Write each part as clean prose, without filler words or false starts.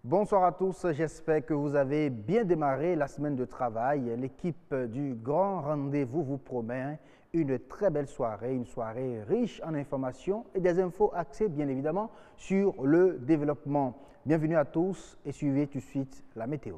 Bonsoir à tous, j'espère que vous avez bien démarré la semaine de travail. L'équipe du Grand Rendez-vous vous promet une très belle soirée, une soirée riche en informations et des infos axées bien évidemment sur le développement. Bienvenue à tous et suivez tout de suite la météo.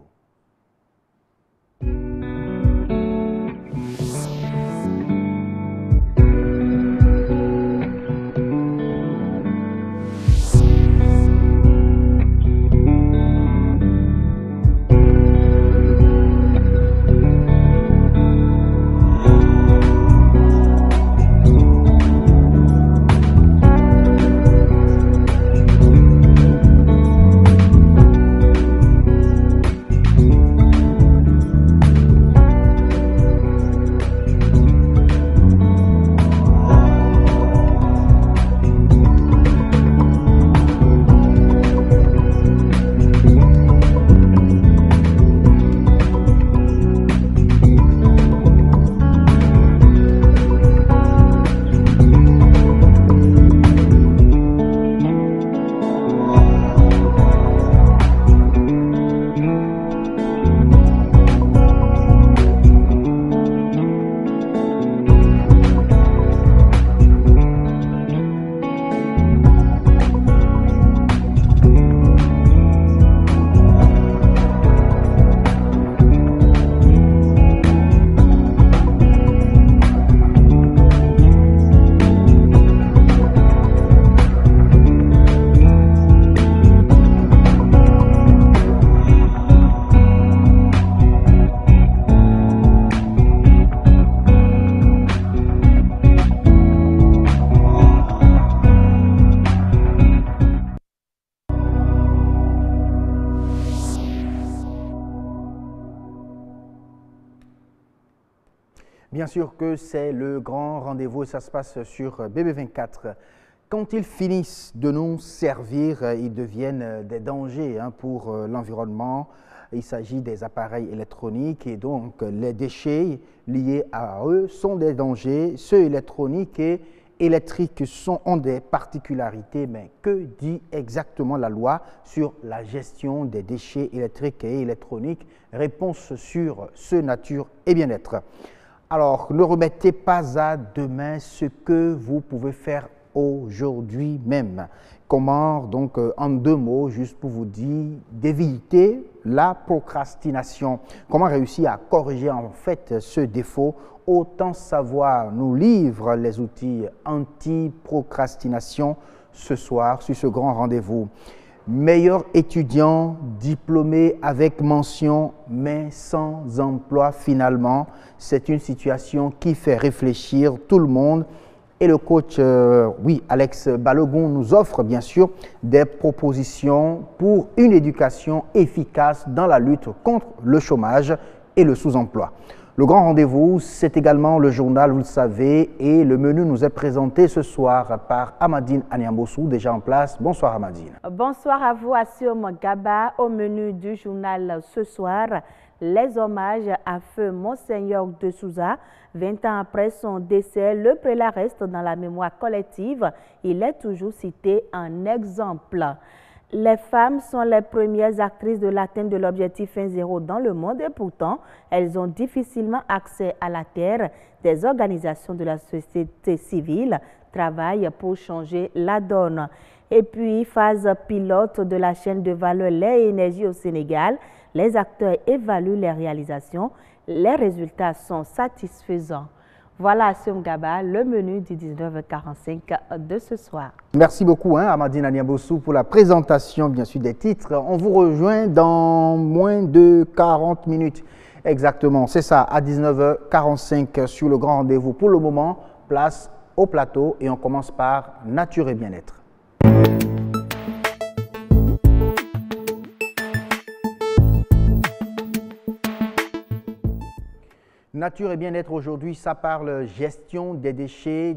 Bien sûr que c'est le grand rendez-vous et ça se passe sur BB24. Quand ils finissent de nous servir, ils deviennent des dangers pour l'environnement. Il s'agit des appareils électroniques et donc les déchets liés à eux sont des dangers. Ceux électroniques et électriques ont des particularités, mais que dit exactement la loi sur la gestion des déchets électriques et électroniques? Réponse sur ce nature et bien-être. Alors, ne remettez pas à demain ce que vous pouvez faire aujourd'hui même. Comment, donc, en deux mots, juste pour vous dire, d'éviter la procrastination. Comment réussir à corriger en fait ce défaut? Autant savoir nous livre les outils anti-procrastination ce soir sur ce grand rendez-vous. Meilleur étudiant, diplômé avec mention, mais sans emploi finalement. C'est une situation qui fait réfléchir tout le monde. Et le coach, Alex Balogun, nous offre bien sûr des propositions pour une éducation efficace dans la lutte contre le chômage et le sous-emploi. Le grand rendez-vous, c'est également le journal, vous le savez, et le menu nous est présenté ce soir par Amadine Aniambossou, déjà en place. Bonsoir Amadine. Bonsoir à vous, Assur Gaba. Au menu du journal ce soir, les hommages à feu Monseigneur de Souza. 20 ans après son décès, le prélat reste dans la mémoire collective. Il est toujours cité en exemple. Les femmes sont les premières actrices de l'atteinte de l'objectif 1.0 dans le monde et pourtant, elles ont difficilement accès à la terre. Des organisations de la société civile travaillent pour changer la donne. Et puis, phase pilote de la chaîne de valeur lait et énergie au Sénégal, les acteurs évaluent les réalisations. Les résultats sont satisfaisants. Voilà, Assur Gaba, le menu du 19h45 de ce soir. Merci beaucoup, Amadine Aniambossou, pour la présentation, bien sûr, des titres. On vous rejoint dans moins de 40 minutes. Exactement, c'est ça, à 19h45 sur le grand rendez-vous. Pour le moment, place au plateau et on commence par Nature et Bien-être. Nature et bien-être aujourd'hui, ça parle gestion des déchets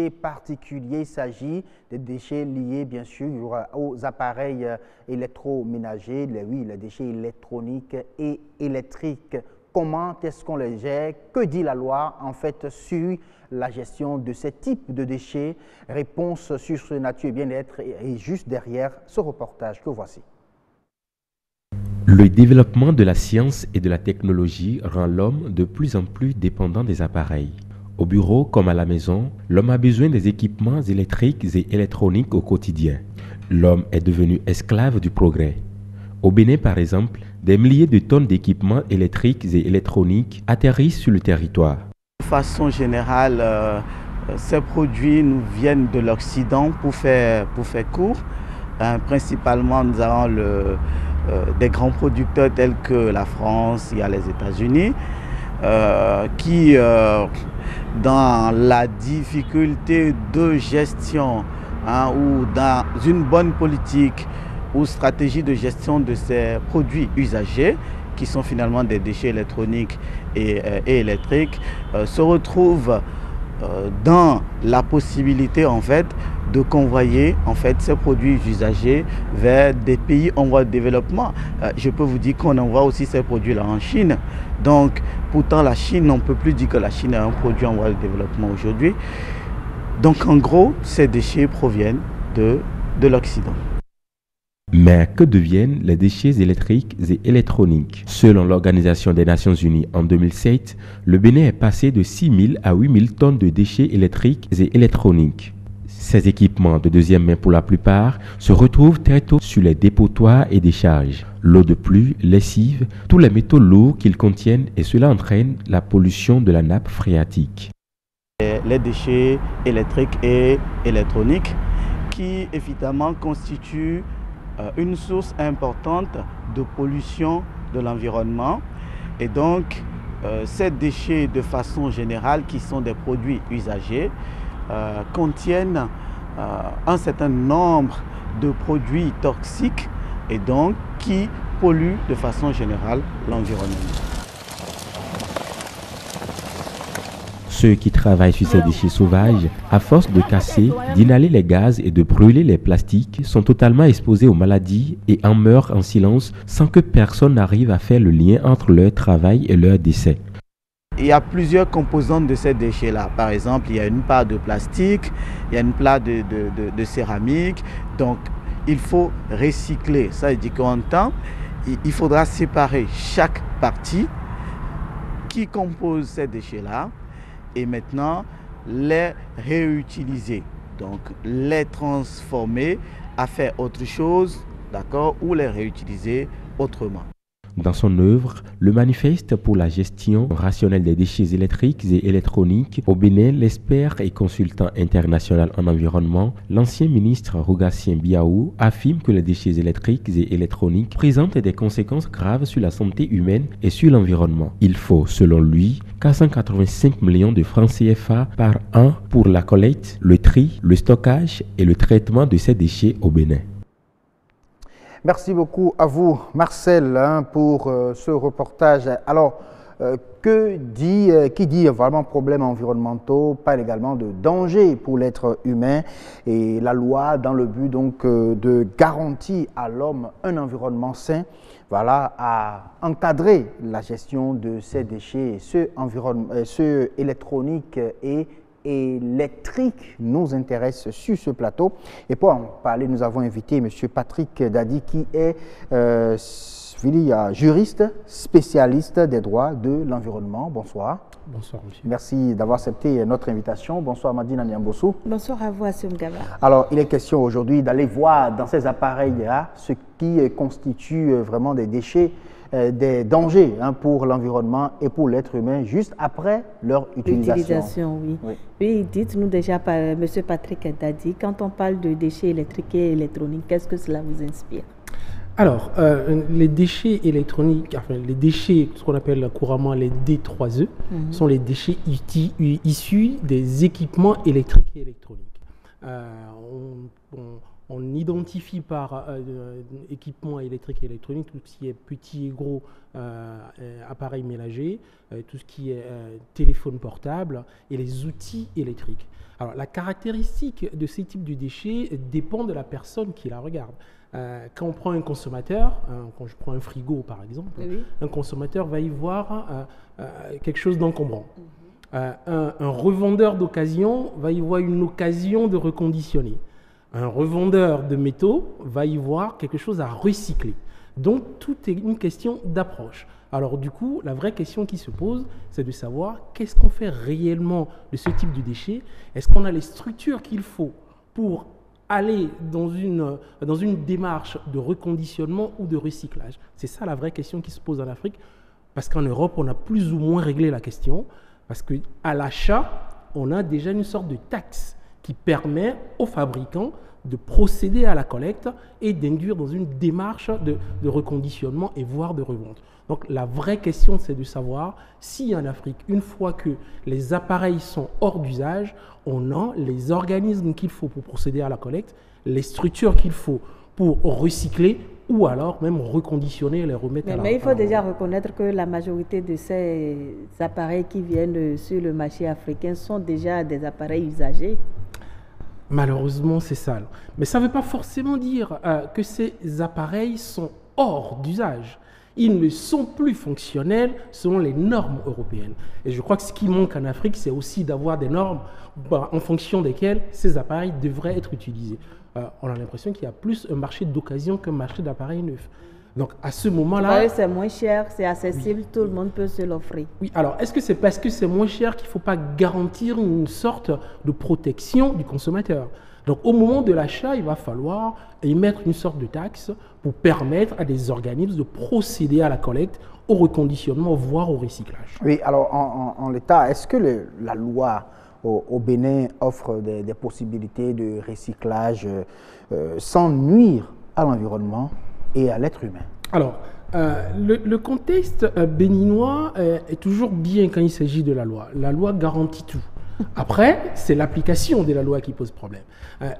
particuliers. Il s'agit des déchets liés bien sûr aux appareils électroménagers, les déchets électroniques et électriques. Comment est-ce qu'on les gère? Que dit la loi en fait sur la gestion de ces types de déchets? Réponse sur ce Nature et bien-être et juste derrière ce reportage que voici. Le développement de la science et de la technologie rend l'homme de plus en plus dépendant des appareils. Au bureau comme à la maison, l'homme a besoin des équipements électriques et électroniques au quotidien. L'homme est devenu esclave du progrès. Au Bénin, par exemple, des milliers de tonnes d'équipements électriques et électroniques atterrissent sur le territoire. De façon générale, ces produits nous viennent de l'Occident pour faire court. Principalement, nous avons des grands producteurs tels que la France, il y a les États-Unis, qui, dans la difficulté de gestion ou dans une bonne politique ou stratégie de gestion de ces produits usagés, qui sont finalement des déchets électroniques et électriques, se retrouvent dans la possibilité en fait de convoyer en fait ces produits usagés vers des pays en voie de développement. Je peux vous dire qu'on envoie aussi ces produits-là en Chine. Donc pourtant la Chine, on ne peut plus dire que la Chine est un produit en voie de développement aujourd'hui. Donc en gros, ces déchets proviennent de l'Occident. Mais que deviennent les déchets électriques et électroniques? Selon l'Organisation des Nations Unies, en 2007, le Bénin est passé de 6 000 à 8 000 tonnes de déchets électriques et électroniques. Ces équipements de deuxième main pour la plupart se retrouvent très tôt sur les dépotoirs et décharges. L'eau de pluie, lessive, tous les métaux lourds qu'ils contiennent et cela entraîne la pollution de la nappe phréatique. Les déchets électriques et électroniques qui évidemment constituent une source importante de pollution de l'environnement et donc ces déchets de façon générale qui sont des produits usagés contiennent un certain nombre de produits toxiques et donc qui polluent de façon générale l'environnement. Ceux qui travaillent sur ces déchets sauvages, à force de casser, d'inhaler les gaz et de brûler les plastiques, sont totalement exposés aux maladies et en meurent en silence sans que personne n'arrive à faire le lien entre leur travail et leur décès. Il y a plusieurs composantes de ces déchets-là. Par exemple, il y a une part de plastique, il y a une part de céramique. Donc, il faut recycler. Ça veut dire qu'en temps, il faudra séparer chaque partie qui compose ces déchets-là et maintenant les réutiliser. Donc, les transformer à faire autre chose, d'accord, ou les réutiliser autrement. Dans son œuvre, le manifeste pour la gestion rationnelle des déchets électriques et électroniques au Bénin, l'expert et consultant international en environnement, l'ancien ministre Rogatien Biaou, affirme que les déchets électriques et électroniques présentent des conséquences graves sur la santé humaine et sur l'environnement. Il faut, selon lui, 485 millions de francs CFA par an pour la collecte, le tri, le stockage et le traitement de ces déchets au Bénin. Merci beaucoup à vous, Marcel, pour ce reportage. Alors, qui dit vraiment problèmes environnementaux parle également de danger pour l'être humain et la loi dans le but donc de garantir à l'homme un environnement sain, voilà, à encadrer la gestion de ces déchets, ceux électroniques et électrique nous intéresse sur ce plateau. Et pour en parler, nous avons invité M. Patrick Dadi qui est juriste spécialiste des droits de l'environnement. Bonsoir. Bonsoir, monsieur. Merci d'avoir accepté notre invitation. Bonsoir, Madina Niambossou. Bonsoir à vous, Assum Gaba. Alors, il est question aujourd'hui d'aller voir dans ces appareils-là ce qui constitue vraiment des déchets, des dangers pour l'environnement et pour l'être humain juste après leur utilisation. Oui, dites-nous déjà, M. Patrick Dadi, quand on parle de déchets électriques et électroniques, qu'est-ce que cela vous inspire? Alors, les déchets électroniques, enfin les déchets, ce qu'on appelle couramment les D3E, sont les déchets issus des équipements électriques et électroniques. On identifie par équipements électriques et électroniques tout ce qui est petit et gros appareils ménagers, tout ce qui est téléphone portable et les outils électriques. Alors, la caractéristique de ces types de déchets dépend de la personne qui la regarde. Quand on prend un consommateur, quand je prends un frigo par exemple, un consommateur va y voir quelque chose d'encombrant. Un revendeur d'occasion va y voir une occasion de reconditionner. Un revendeur de métaux va y voir quelque chose à recycler. Donc, tout est une question d'approche. Alors, du coup, la vraie question qui se pose, c'est de savoir qu'est-ce qu'on fait réellement de ce type de déchets. Est-ce qu'on a les structures qu'il faut pour aller dans une démarche de reconditionnement ou de recyclage? C'est ça la vraie question qui se pose en Afrique, parce qu'en Europe, on a plus ou moins réglé la question, parce qu'à l'achat, on a déjà une sorte de taxe qui permet aux fabricants de procéder à la collecte et d'induire dans une démarche de reconditionnement et voire de revente. Donc la vraie question, c'est de savoir si en Afrique, une fois que les appareils sont hors d'usage, on a les organismes qu'il faut pour procéder à la collecte, les structures qu'il faut pour recycler ou alors même reconditionner et les remettre à la... Mais il faut déjà reconnaître que la majorité de ces appareils qui viennent sur le marché africain sont déjà des appareils usagés. Malheureusement, c'est ça. Mais ça ne veut pas forcément dire que ces appareils sont hors d'usage. Ils ne sont plus fonctionnels selon les normes européennes. Et je crois que ce qui manque en Afrique, c'est aussi d'avoir des normes en fonction desquelles ces appareils devraient être utilisés. On a l'impression qu'il y a plus un marché d'occasion qu'un marché d'appareils neufs. Donc à ce moment-là... C'est moins cher, c'est accessible, oui. Tout le monde peut se l'offrir. Oui, alors est-ce que c'est parce que c'est moins cher qu'il ne faut pas garantir une sorte de protection du consommateur? Donc au moment de l'achat, il va falloir émettre une sorte de taxe pour permettre à des organismes de procéder à la collecte, au reconditionnement, voire au recyclage. Oui, alors en l'état, est-ce que la loi au Bénin offre des possibilités de recyclage sans nuire à l'environnement et à l'être humain? Alors, le contexte béninois est toujours bien quand il s'agit de la loi. La loi garantit tout. Après, c'est l'application de la loi qui pose problème.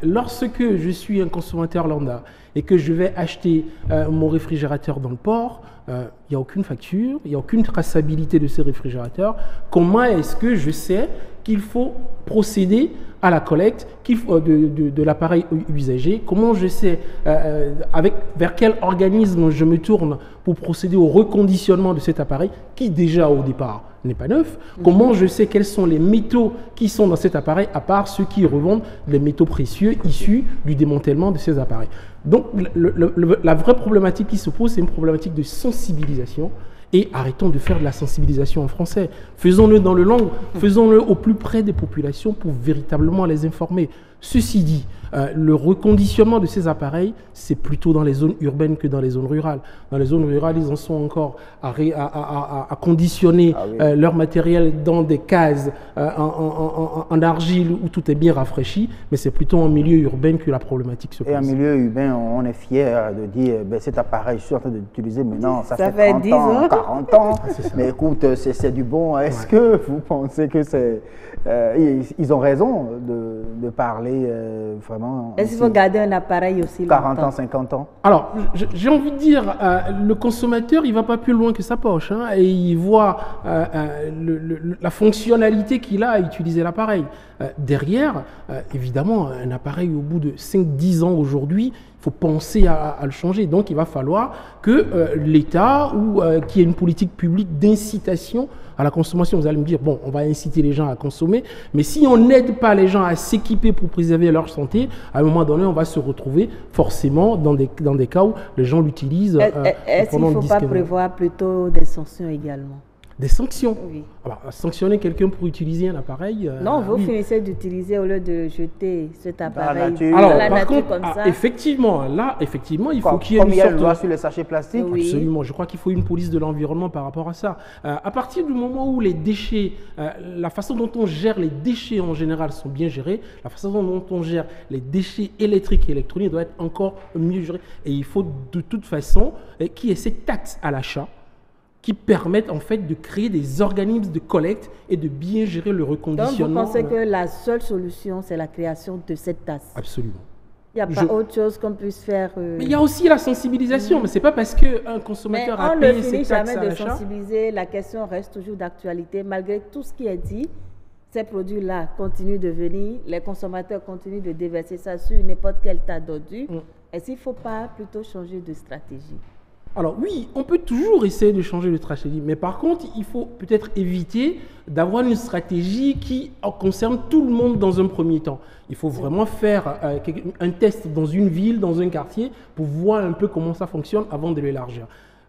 Lorsque je suis un consommateur lambda et que je vais acheter mon réfrigérateur dans le port, il n'y a aucune facture, il n'y a aucune traçabilité de ces réfrigérateurs. Comment est-ce que je sais qu'il faut procéder à la collecte de l'appareil usagé? Comment je sais vers quel organisme je me tourne pour procéder au reconditionnement de cet appareil qui déjà au départ n'est pas neuf? Comment je sais quels sont les métaux qui sont dans cet appareil à part ceux qui revendent les métaux précieux issus du démantèlement de ces appareils? Donc la vraie problématique qui se pose, c'est une problématique de sensibilisation. Et arrêtons de faire de la sensibilisation en français. Faisons-le dans le langue, faisons-le au plus près des populations pour véritablement les informer. Ceci dit, le reconditionnement de ces appareils, c'est plutôt dans les zones urbaines que dans les zones rurales. Dans les zones rurales, ils en sont encore à conditionner leur matériel dans des cases en argile où tout est bien rafraîchi, mais c'est plutôt en milieu urbain que la problématique se pose. Et en milieu urbain, on est fier de dire cet appareil, je suis en train d'utiliser maintenant, ça fait 30 10 ans, 40 ans, mais écoute, c'est du bon. Est-ce que vous pensez que c'est... ils ont raison de parler vraiment... Est-ce qu'il faut garder un appareil aussi longtemps? 40 ans, 50 ans? Alors, j'ai envie de dire, le consommateur, il ne va pas plus loin que sa poche, hein, et il voit la fonctionnalité qu'il a à utiliser l'appareil. Derrière, évidemment, un appareil au bout de 5-10 ans aujourd'hui, il faut penser à le changer. Donc, il va falloir que l'État ou qu'il y ait une politique publique d'incitation à la consommation. Vous allez me dire, bon, on va inciter les gens à consommer, mais si on n'aide pas les gens à s'équiper pour préserver leur santé, à un moment donné, on va se retrouver forcément dans des cas où les gens l'utilisent. Est-ce qu'il ne faut pas prévoir plutôt des sanctions également? Des sanctions? Oui. Alors, sanctionner quelqu'un pour utiliser un appareil... non, vous finissez d'utiliser au lieu de jeter cet appareil alors, dans la par nature contre, comme ça. Effectivement, il faut qu'il y ait comme une il y a sorte... une loi sur les sachets plastiques. Oui. Absolument, je crois qu'il faut une police de l'environnement par rapport à ça. À partir du moment où les déchets, la façon dont on gère les déchets en général sont bien gérés, la façon dont on gère les déchets électriques et électroniques doit être encore mieux gérée. Et il faut de toute façon qu'il y ait cette taxe à l'achat qui permettent en fait de créer des organismes de collecte et de bien gérer le reconditionnement. Donc vous pensez que la seule solution, c'est la création de cette taxe? Absolument. Il n'y a pas autre chose qu'on puisse faire Mais il y a aussi la sensibilisation, mais ce n'est pas parce qu'un consommateur a payé ses taxes à l'achat... on ne finit jamais de sensibiliser, la question reste toujours d'actualité. Malgré tout ce qui est dit, ces produits-là continuent de venir, les consommateurs continuent de déverser ça sur n'importe quel tas d'ordures. Est-ce qu'il ne faut pas plutôt changer de stratégie? Alors oui, on peut toujours essayer de changer de stratégie, mais par contre, il faut peut-être éviter d'avoir une stratégie qui concerne tout le monde dans un premier temps. Il faut vraiment faire un test dans une ville, dans un quartier, pour voir un peu comment ça fonctionne avant de l'élargir.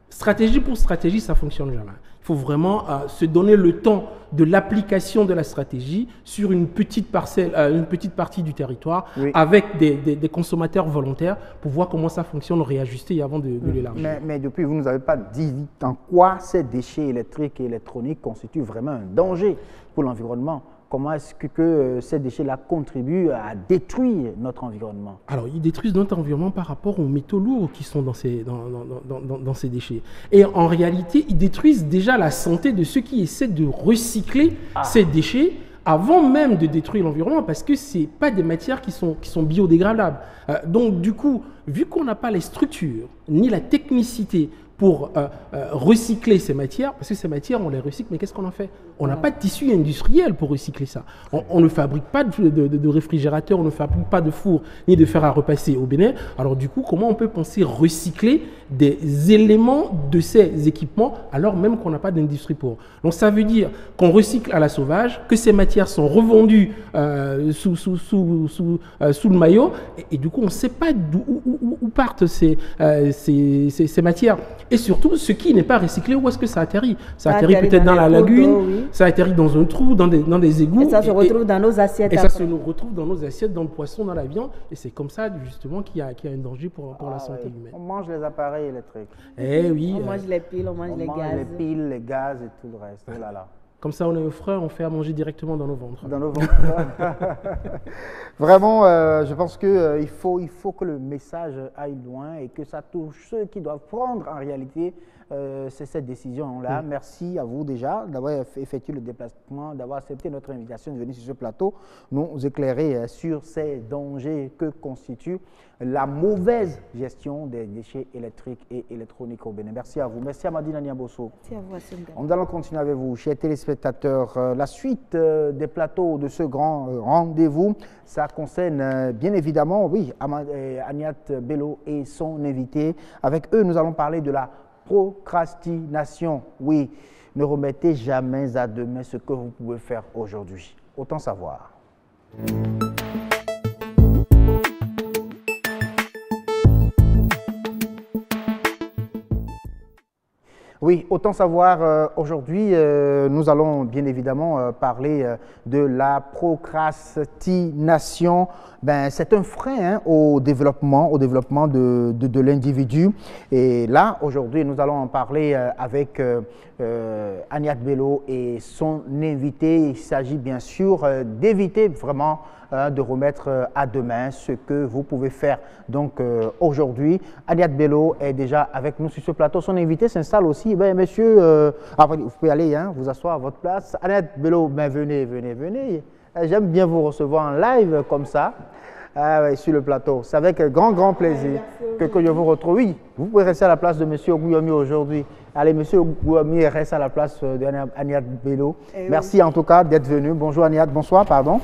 Stratégie pour stratégie, ça ne fonctionne jamais. Il faut vraiment se donner le temps de l'application de la stratégie sur une petite parcelle, une petite partie du territoire, oui, avec des consommateurs volontaires pour voir comment ça fonctionne, réajuster avant de l'élargir. Mais depuis, vous ne nous avez pas dit en quoi ces déchets électriques et électroniques constituent vraiment un danger pour l'environnement. Comment est-ce que ces déchets-là contribuent à détruire notre environnement? Alors, ils détruisent notre environnement par rapport aux métaux lourds qui sont dans ces déchets. Et en réalité, ils détruisent déjà la santé de ceux qui essaient de recycler ces déchets avant même de détruire l'environnement, parce que ce n'est pas des matières qui sont biodégradables. Donc, du coup, vu qu'on n'a pas les structures ni la technicité pour recycler ces matières, parce que ces matières, on les recycle, mais qu'est-ce qu'on en fait? On n'a pas de tissu industriel pour recycler ça. On ne fabrique pas de réfrigérateur, on ne fabrique pas de four, ni de fer à repasser au Bénin. Alors du coup, comment on peut penser recycler des éléments de ces équipements alors même qu'on n'a pas d'industrie pour? Donc ça veut dire qu'on recycle à la sauvage, que ces matières sont revendues sous le maillot, et du coup, on ne sait pas où partent ces matières. Et surtout, ce qui n'est pas recyclé, où est-ce que ça atterrit? Ça atterrit peut-être dans la lagune, oui, ça atterrit dans un trou, dans des égouts. Et ça se retrouve dans nos assiettes. Et ça se retrouve dans nos assiettes, dans le poisson, dans la viande. Et c'est comme ça, justement, qu'il y a un danger pour la santé humaine. On mange les appareils électriques. Eh oui. On mange les piles, on mange les gaz. Les piles, les gaz et tout le reste. Oh là là. Comme ça, on est au frais, on fait à manger directement dans nos ventres. Dans nos ventres. Vraiment, je pense qu'il faut que le message aille loin et que ça touche ceux qui doivent prendre en réalité cette décision-là. Merci à vous déjà d'avoir effectué le déplacement, d'avoir accepté notre invitation de venir sur ce plateau, nous éclairer sur ces dangers que constitue la mauvaise gestion des déchets électriques et électroniques au Bénin. Merci à vous. Merci à Madina Niabosso. Merci à vous, Assem Gaba. Nous allons continuer avec vous, chers téléspectateurs. La suite des plateaux de ce grand rendez-vous, ça concerne bien évidemment, oui, Aniat Bello et son invité. Avec eux, nous allons parler de la procrastination. Oui, ne remettez jamais à demain ce que vous pouvez faire aujourd'hui. Autant savoir. Oui, autant savoir, aujourd'hui, nous allons bien évidemment parler de la procrastination. Ben, c'est un frein au développement de l'individu. Et là, aujourd'hui, nous allons en parler avec Aniat Bello et son invité. Il s'agit bien sûr d'éviter vraiment de remettre à demain ce que vous pouvez faire. Donc aujourd'hui, Aniat Bello est déjà avec nous sur ce plateau. Son invité s'installe aussi. Ben, monsieur, vous pouvez aller vous asseoir à votre place. Aniat Bello, ben, venez. J'aime bien vous recevoir en live comme ça. Sur le plateau. C'est avec grand plaisir que je vous retrouve. Oui, vous pouvez rester à la place de M. Oguyomi aujourd'hui. Allez, M. Oguyomi reste à la place d'Aniat Bello. Merci en tout cas d'être venu. Bonjour Aniat, bonsoir, pardon.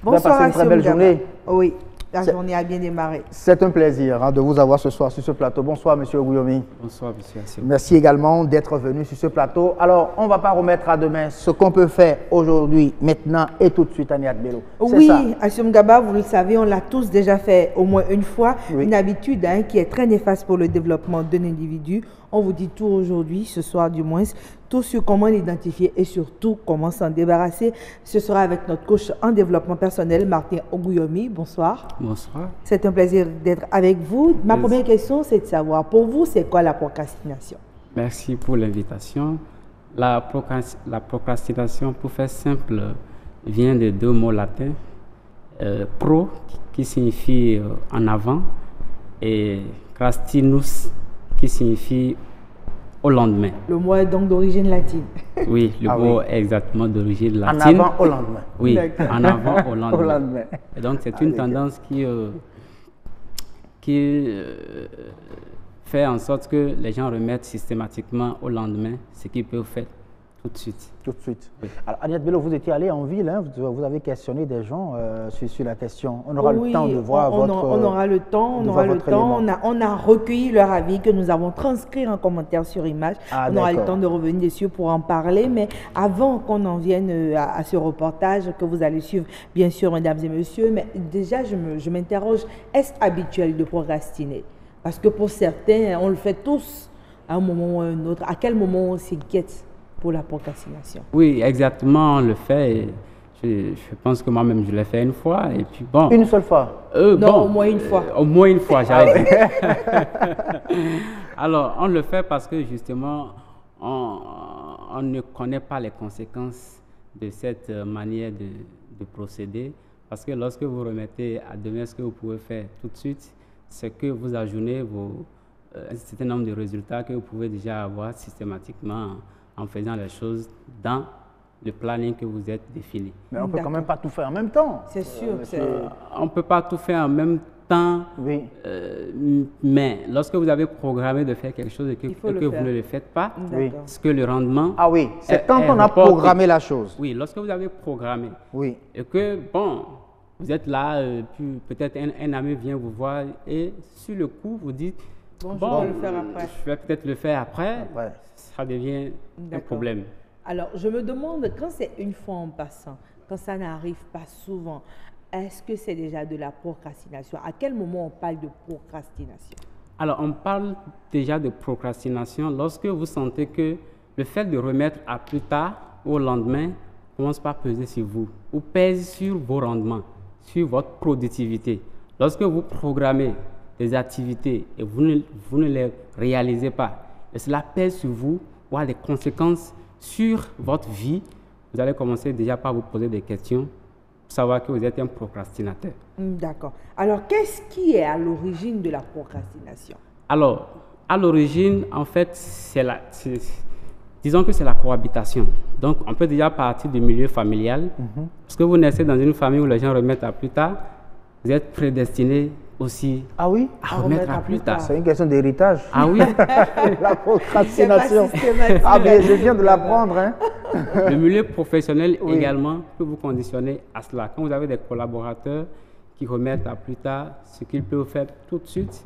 Bonsoir, vous avez passé une très belle journée. Oui, la journée a bien démarré. C'est un plaisir de vous avoir ce soir sur ce plateau. Bonsoir, M. Oguyomi. Bonsoir, M. Assem. Merci également d'être venu sur ce plateau. Alors, on ne va pas remettre à demain ce qu'on peut faire aujourd'hui, maintenant et tout de suite, Aniat Bello. Oui, Assem Gaba, vous le savez, on l'a tous déjà fait au moins une fois. Oui. Une habitude qui est très néfaste pour le développement d'un individu. On vous dit tout aujourd'hui, ce soir du moins, tout sur comment l'identifier et surtout comment s'en débarrasser. Ce sera avec notre coach en développement personnel, Martin Oguyomi. Bonsoir. Bonsoir. C'est un plaisir d'être avec vous. Ma première question, c'est de savoir, pour vous, c'est quoi la procrastination? Merci pour l'invitation. La procrastination, pour faire simple, vient de deux mots latins. Pro, qui signifie en avant, et crastinus, qui signifie au lendemain. Le mot est donc d'origine latine. Oui, le mot est exactement d'origine latine. En avant au lendemain. Oui, en avant au lendemain. Et donc c'est une tendance qui fait en sorte que les gens remettent systématiquement au lendemain ce qu'ils peuvent faire tout de suite. Tout de suite. Oui. Alors, Agnès Bello, vous étiez allé en ville, hein, vous avez questionné des gens sur la question. On aura le temps de voir on aura le temps, on a recueilli leur avis que nous avons transcrit en commentaire sur image. On aura le temps de revenir dessus pour en parler, mais avant qu'on en vienne à ce reportage que vous allez suivre, bien sûr, mesdames et messieurs, mais déjà, je m'interroge, est-ce habituel de procrastiner? Parce que pour certains, on le fait tous à un moment ou à un autre. À quel moment on s'inquiète pour la procrastination? Oui, exactement, on le fait. Je pense que moi-même, je l'ai fait une fois. Et puis bon. Une seule fois? Non, bon, au moins une fois. Au moins une fois, j'avais dit. Alors, on le fait parce que justement, on ne connaît pas les conséquences de cette manière de procéder. Parce que lorsque vous remettez à demain ce que vous pouvez faire tout de suite, c'est que vous ajournez un certain nombre de résultats que vous pouvez déjà avoir systématiquement en faisant les choses dans le planning que vous êtes défini. Mais on ne peut quand même pas tout faire en même temps. C'est sûr. On ne peut pas tout faire en même temps, oui. Mais lorsque vous avez programmé de faire quelque chose et que vous ne le faites pas, est-ce que le rendement... Ah oui, c'est quand on a programmé la chose. Oui, lorsque vous avez programmé. Oui. Et que, bon, vous êtes là, puis peut-être un ami vient vous voir et sur le coup, vous dites, bon, je vais le faire après. Je vais peut-être le faire après. Ça devient un problème. Alors, je me demande, quand c'est une fois en passant, quand ça n'arrive pas souvent, est-ce que c'est déjà de la procrastination? À quel moment on parle de procrastination? Alors, on parle déjà de procrastination lorsque vous sentez que le fait de remettre à plus tard, au lendemain, commence par peser sur vous ou pèse sur vos rendements, sur votre productivité. Lorsque vous programmez des activités et vous ne les réalisez pas, et cela pèse sur vous ou a des conséquences sur votre vie, vous allez commencer déjà par vous poser des questions pour savoir que vous êtes un procrastinateur. D'accord. Alors, qu'est-ce qui est à l'origine de la procrastination? Alors, à l'origine, en fait, disons que c'est la cohabitation. Donc, on peut déjà partir du milieu familial. Parce que vous naissez dans une famille où les gens remettent à plus tard, vous êtes prédestiné aussi à remettre à plus tard. C'est une question d'héritage. Ah oui. La procrastination. Ah bien, je viens de l'apprendre. Hein. Le milieu professionnel également peut vous conditionner à cela. Quand vous avez des collaborateurs qui remettent à plus tard ce qu'ils peuvent faire tout de suite,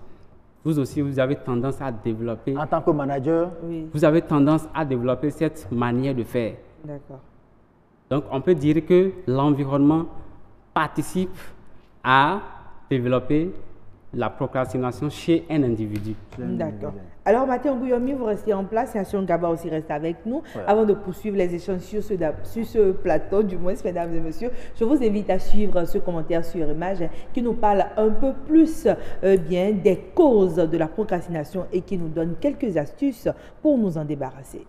vous aussi, vous avez tendance à développer... En tant que manager, vous avez tendance à développer cette manière de faire. D'accord. Donc, on peut dire que l'environnement participe à développer la procrastination chez un individu. D'accord. Alors, Mathieu Nguyomi, vous restez en place et Hassan Gaba aussi reste avec nous. Avant de poursuivre les échanges sur ce plateau, du moins, mesdames et messieurs, je vous invite à suivre ce commentaire sur image qui nous parle un peu plus bien des causes de la procrastination et qui nous donne quelques astuces pour nous en débarrasser.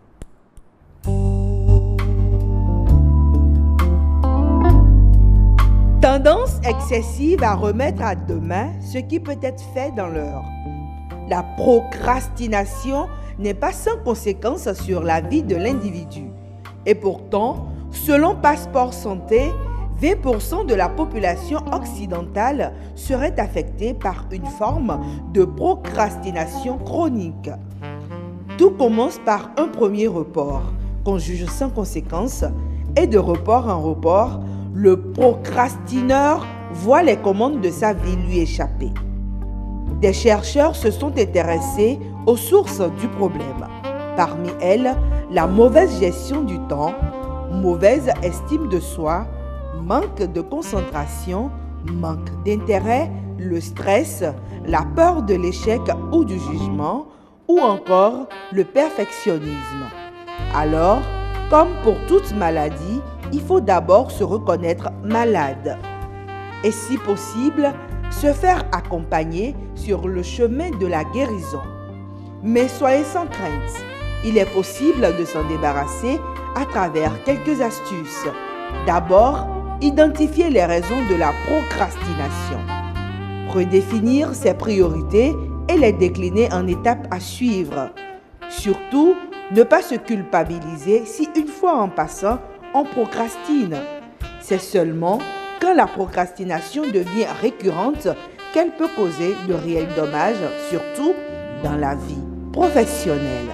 Tendance excessive à remettre à demain ce qui peut être fait dans l'heure. La procrastination n'est pas sans conséquence sur la vie de l'individu. Et pourtant, selon Passeport Santé, 20% de la population occidentale serait affectée par une forme de procrastination chronique. Tout commence par un premier report, qu'on juge sans conséquence, et de report en report, le procrastineur voit les commandes de sa vie lui échapper. Des chercheurs se sont intéressés aux sources du problème. Parmi elles, la mauvaise gestion du temps, mauvaise estime de soi, manque de concentration, manque d'intérêt, le stress, la peur de l'échec ou du jugement, ou encore le perfectionnisme. Alors, comme pour toute maladie, il faut d'abord se reconnaître malade et si possible, se faire accompagner sur le chemin de la guérison. Mais soyez sans crainte, il est possible de s'en débarrasser à travers quelques astuces. D'abord, identifier les raisons de la procrastination. Redéfinir ses priorités et les décliner en étapes à suivre. Surtout, ne pas se culpabiliser si une fois en passant, on procrastine. C'est seulement quand la procrastination devient récurrente qu'elle peut causer de réels dommages, surtout dans la vie professionnelle.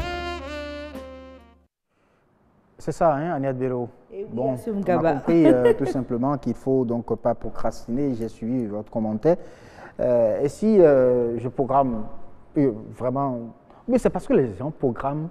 C'est ça, hein, Agnès Bello. Bon, on a compris tout simplement qu'il ne faut donc pas procrastiner. J'ai suivi votre commentaire. Et si je programme vraiment... Mais c'est parce que les gens programment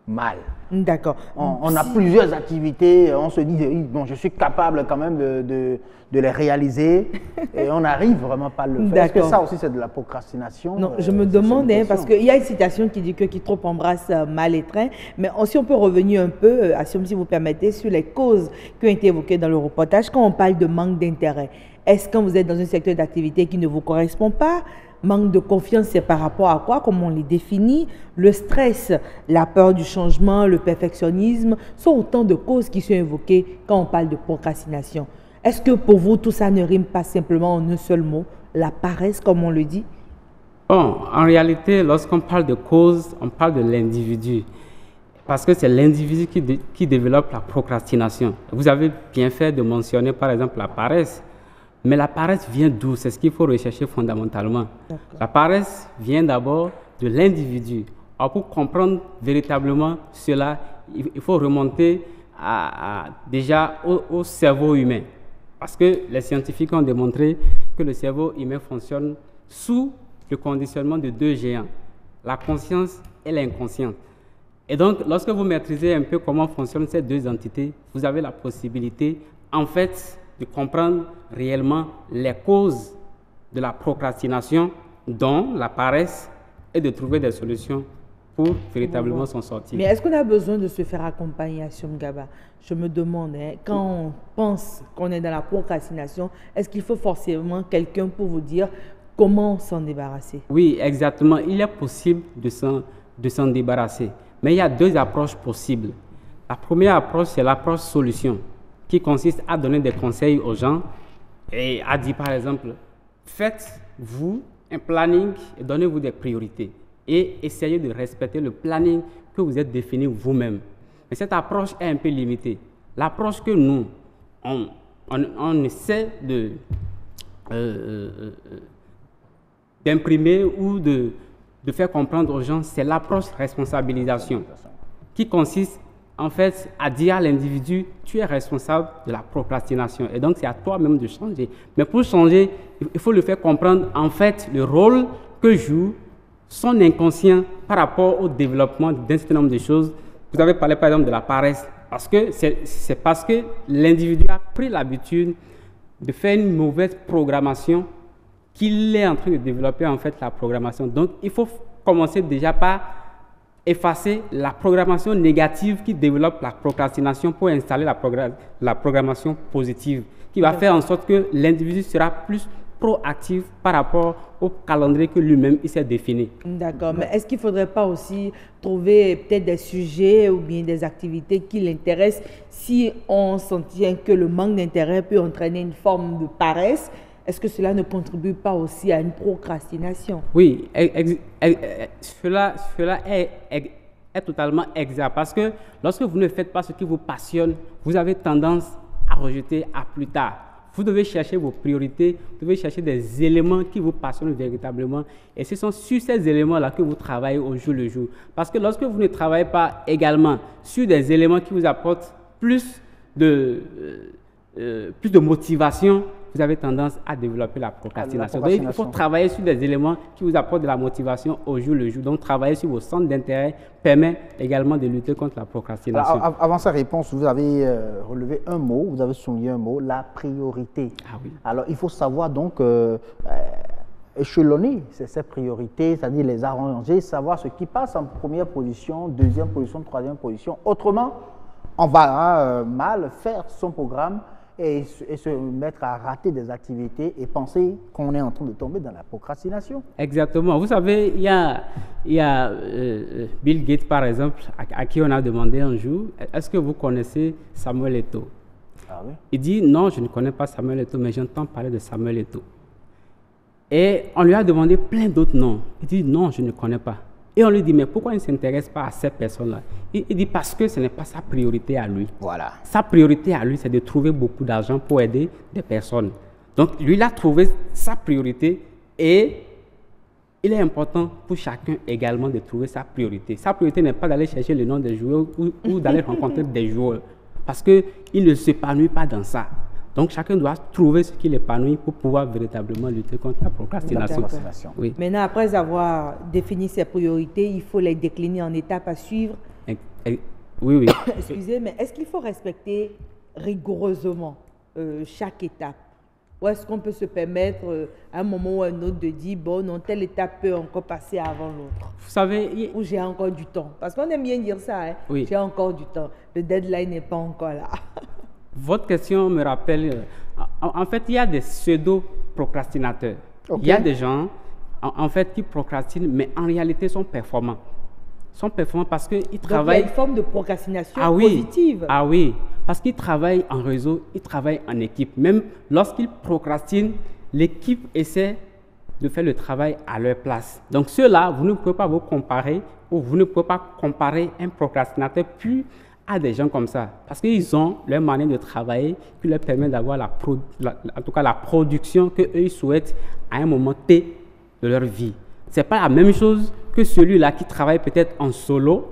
mal. D'accord. On a plusieurs activités, on se dit, bon, je suis capable quand même de les réaliser et on n'arrive vraiment pas à le faire. Est-ce que ça aussi c'est de la procrastination? Non, je me demande, parce qu'il y a une citation qui dit que qui trop embrasse mal est train, mais aussi on peut revenir un peu, si vous permettez, sur les causes qui ont été évoquées dans le reportage quand on parle de manque d'intérêt. Est-ce quand vous êtes dans un secteur d'activité qui ne vous correspond pas? Manque de confiance, c'est par rapport à quoi? Comment on les définit? Le stress, la peur du changement, le perfectionnisme sont autant de causes qui sont évoquées quand on parle de procrastination. Est-ce que pour vous, tout ça ne rime pas simplement en un seul mot, la paresse, comme on le dit? Bon, en réalité, lorsqu'on parle de cause, on parle de l'individu. Parce que c'est l'individu qui développe la procrastination. Vous avez bien fait de mentionner, par exemple, la paresse. Mais la paresse vient d'où? C'est ce qu'il faut rechercher fondamentalement. La paresse vient d'abord de l'individu. Alors pour comprendre véritablement cela, il faut remonter déjà au cerveau humain. Parce que les scientifiques ont démontré que le cerveau humain fonctionne sous le conditionnement de deux géants, la conscience et l'inconscient. Et donc, lorsque vous maîtrisez un peu comment fonctionnent ces deux entités, vous avez la possibilité, en fait, de comprendre réellement les causes de la procrastination, dont la paresse, et de trouver des solutions pour véritablement s'en sortir. Mais est-ce qu'on a besoin de se faire accompagner à Gaba? Je me demande, quand on pense qu'on est dans la procrastination, est-ce qu'il faut forcément quelqu'un pour vous dire comment s'en débarrasser? Oui, exactement. Il est possible de s'en débarrasser. Mais il y a deux approches possibles. La première approche, c'est l'approche solution, qui consiste à donner des conseils aux gens et à dire par exemple, faites-vous un planning et donnez-vous des priorités et essayez de respecter le planning que vous êtes défini vous-même. Mais cette approche est un peu limitée. L'approche que nous, on essaie d'imprimer ou de faire comprendre aux gens, c'est l'approche responsabilisation, qui consiste en fait à dire à l'individu, tu es responsable de la procrastination et donc c'est à toi-même de changer. Mais pour changer, il faut le faire comprendre en fait le rôle que joue son inconscient par rapport au développement d'un certain nombre de choses. Vous avez parlé par exemple de la paresse, parce que c'est parce que l'individu a pris l'habitude de faire une mauvaise programmation qu'il est en train de développer en fait la programmation. Donc il faut commencer déjà par effacer la programmation négative qui développe la procrastination pour installer la programmation positive qui va faire en sorte que l'individu sera plus proactif par rapport au calendrier que lui-même il s'est défini. D'accord, mais est-ce qu'il ne faudrait pas aussi trouver peut-être des sujets ou bien des activités qui l'intéressent si on sentit que le manque d'intérêt peut entraîner une forme de paresse? Est-ce que cela ne contribue pas aussi à une procrastination? Oui, cela est totalement exact parce que lorsque vous ne faites pas ce qui vous passionne, vous avez tendance à rejeter à plus tard. Vous devez chercher vos priorités, vous devez chercher des éléments qui vous passionnent véritablement et ce sont sur ces éléments-là que vous travaillez au jour le jour. Parce que lorsque vous ne travaillez pas également sur des éléments qui vous apportent plus de motivation, vous avez tendance à développer la procrastination. Donc, il faut travailler sur des éléments qui vous apportent de la motivation au jour le jour. Donc, travailler sur vos centres d'intérêt permet également de lutter contre la procrastination. Alors, avant sa réponse, vous avez relevé un mot, vous avez souligné un mot, la priorité. Ah oui. Alors, il faut savoir donc échelonner ces priorités, c'est-à-dire les arranger, savoir ce qui passe en première position, deuxième position, troisième position. Autrement, on va mal faire son programme et se mettre à rater des activités et penser qu'on est en train de tomber dans la procrastination. Exactement. Vous savez, il y a Bill Gates, par exemple, à qui on a demandé un jour, est-ce que vous connaissez Samuel Eto'o? Ah oui? Il dit, non, je ne connais pas Samuel Eto'o, mais j'entends parler de Samuel Eto'o. Et on lui a demandé plein d'autres noms. Il dit, non, je ne connais pas. Et on lui dit, mais pourquoi il ne s'intéresse pas à ces personnes-là? Il dit, parce que ce n'est pas sa priorité à lui. Voilà. Sa priorité à lui, c'est de trouver beaucoup d'argent pour aider des personnes. Donc, lui, il a trouvé sa priorité et il est important pour chacun également de trouver sa priorité. Sa priorité n'est pas d'aller chercher le nom des joueurs ou d'aller rencontrer des joueurs, parce qu'il ne s'épanouit pas dans ça. Donc, chacun doit trouver ce qui l'épanouit pour pouvoir véritablement lutter contre la procrastination. Oui. Maintenant, après avoir défini ses priorités, il faut les décliner en étapes à suivre. Oui. Excusez, mais est-ce qu'il faut respecter rigoureusement chaque étape? Ou est-ce qu'on peut se permettre, à un moment ou à un autre, de dire, bon, non, telle étape peut encore passer avant l'autre? Vous savez... Ou j'ai encore du temps. Parce qu'on aime bien dire ça, hein? Oui. J'ai encore du temps. Le deadline n'est pas encore là. Votre question me rappelle... En fait, il y a des pseudo-procrastinateurs. Okay. Il y a des gens, en fait, qui procrastinent, mais en réalité sont performants. Sont performants parce qu'ils travaillent... Donc, il y a une forme de procrastination positive. Ah oui, parce qu'ils travaillent en réseau, ils travaillent en équipe. Même lorsqu'ils procrastinent, l'équipe essaie de faire le travail à leur place. Donc ceux-là, vous ne pouvez pas vous comparer, ou vous ne pouvez pas comparer un procrastinateur puis à des gens comme ça. Parce qu'ils ont leur manière de travailler qui leur permet d'avoir en tout cas la production qu'eux ils souhaitent à un moment T de leur vie. Ce n'est pas la même chose que celui-là qui travaille peut-être en solo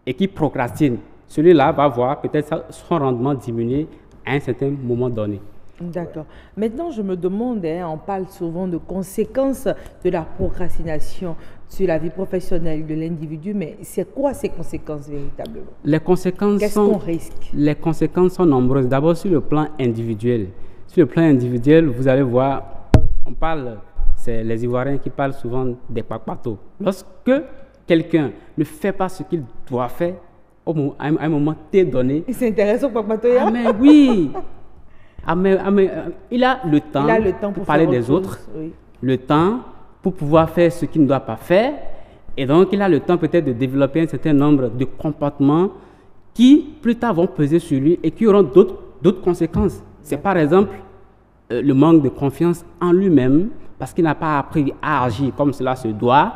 et qui procrastine. Celui-là va voir peut-être son rendement diminuer à un certain moment donné. D'accord. Maintenant, je me demande, on parle souvent de conséquences de la procrastination sur la vie professionnelle de l'individu, mais c'est quoi ces conséquences véritablement? Les conséquences Qu'est-ce qu'on risque? Les conséquences sont nombreuses. D'abord, sur le plan individuel. Sur le plan individuel, vous allez voir, on parle... C'est les Ivoiriens qui parlent souvent des papatos. Lorsque quelqu'un ne fait pas ce qu'il doit faire, à un moment T donné... Il s'intéresse au papatoya? Ah mais oui! Il a le temps pour parler des autres, oui. Le temps pour pouvoir faire ce qu'il ne doit pas faire. Et donc, il a le temps peut-être de développer un certain nombre de comportements qui, plus tard, vont peser sur lui et qui auront d'autres conséquences. C'est par exemple le manque de confiance en lui-même, parce qu'il n'a pas appris à agir comme cela se doit.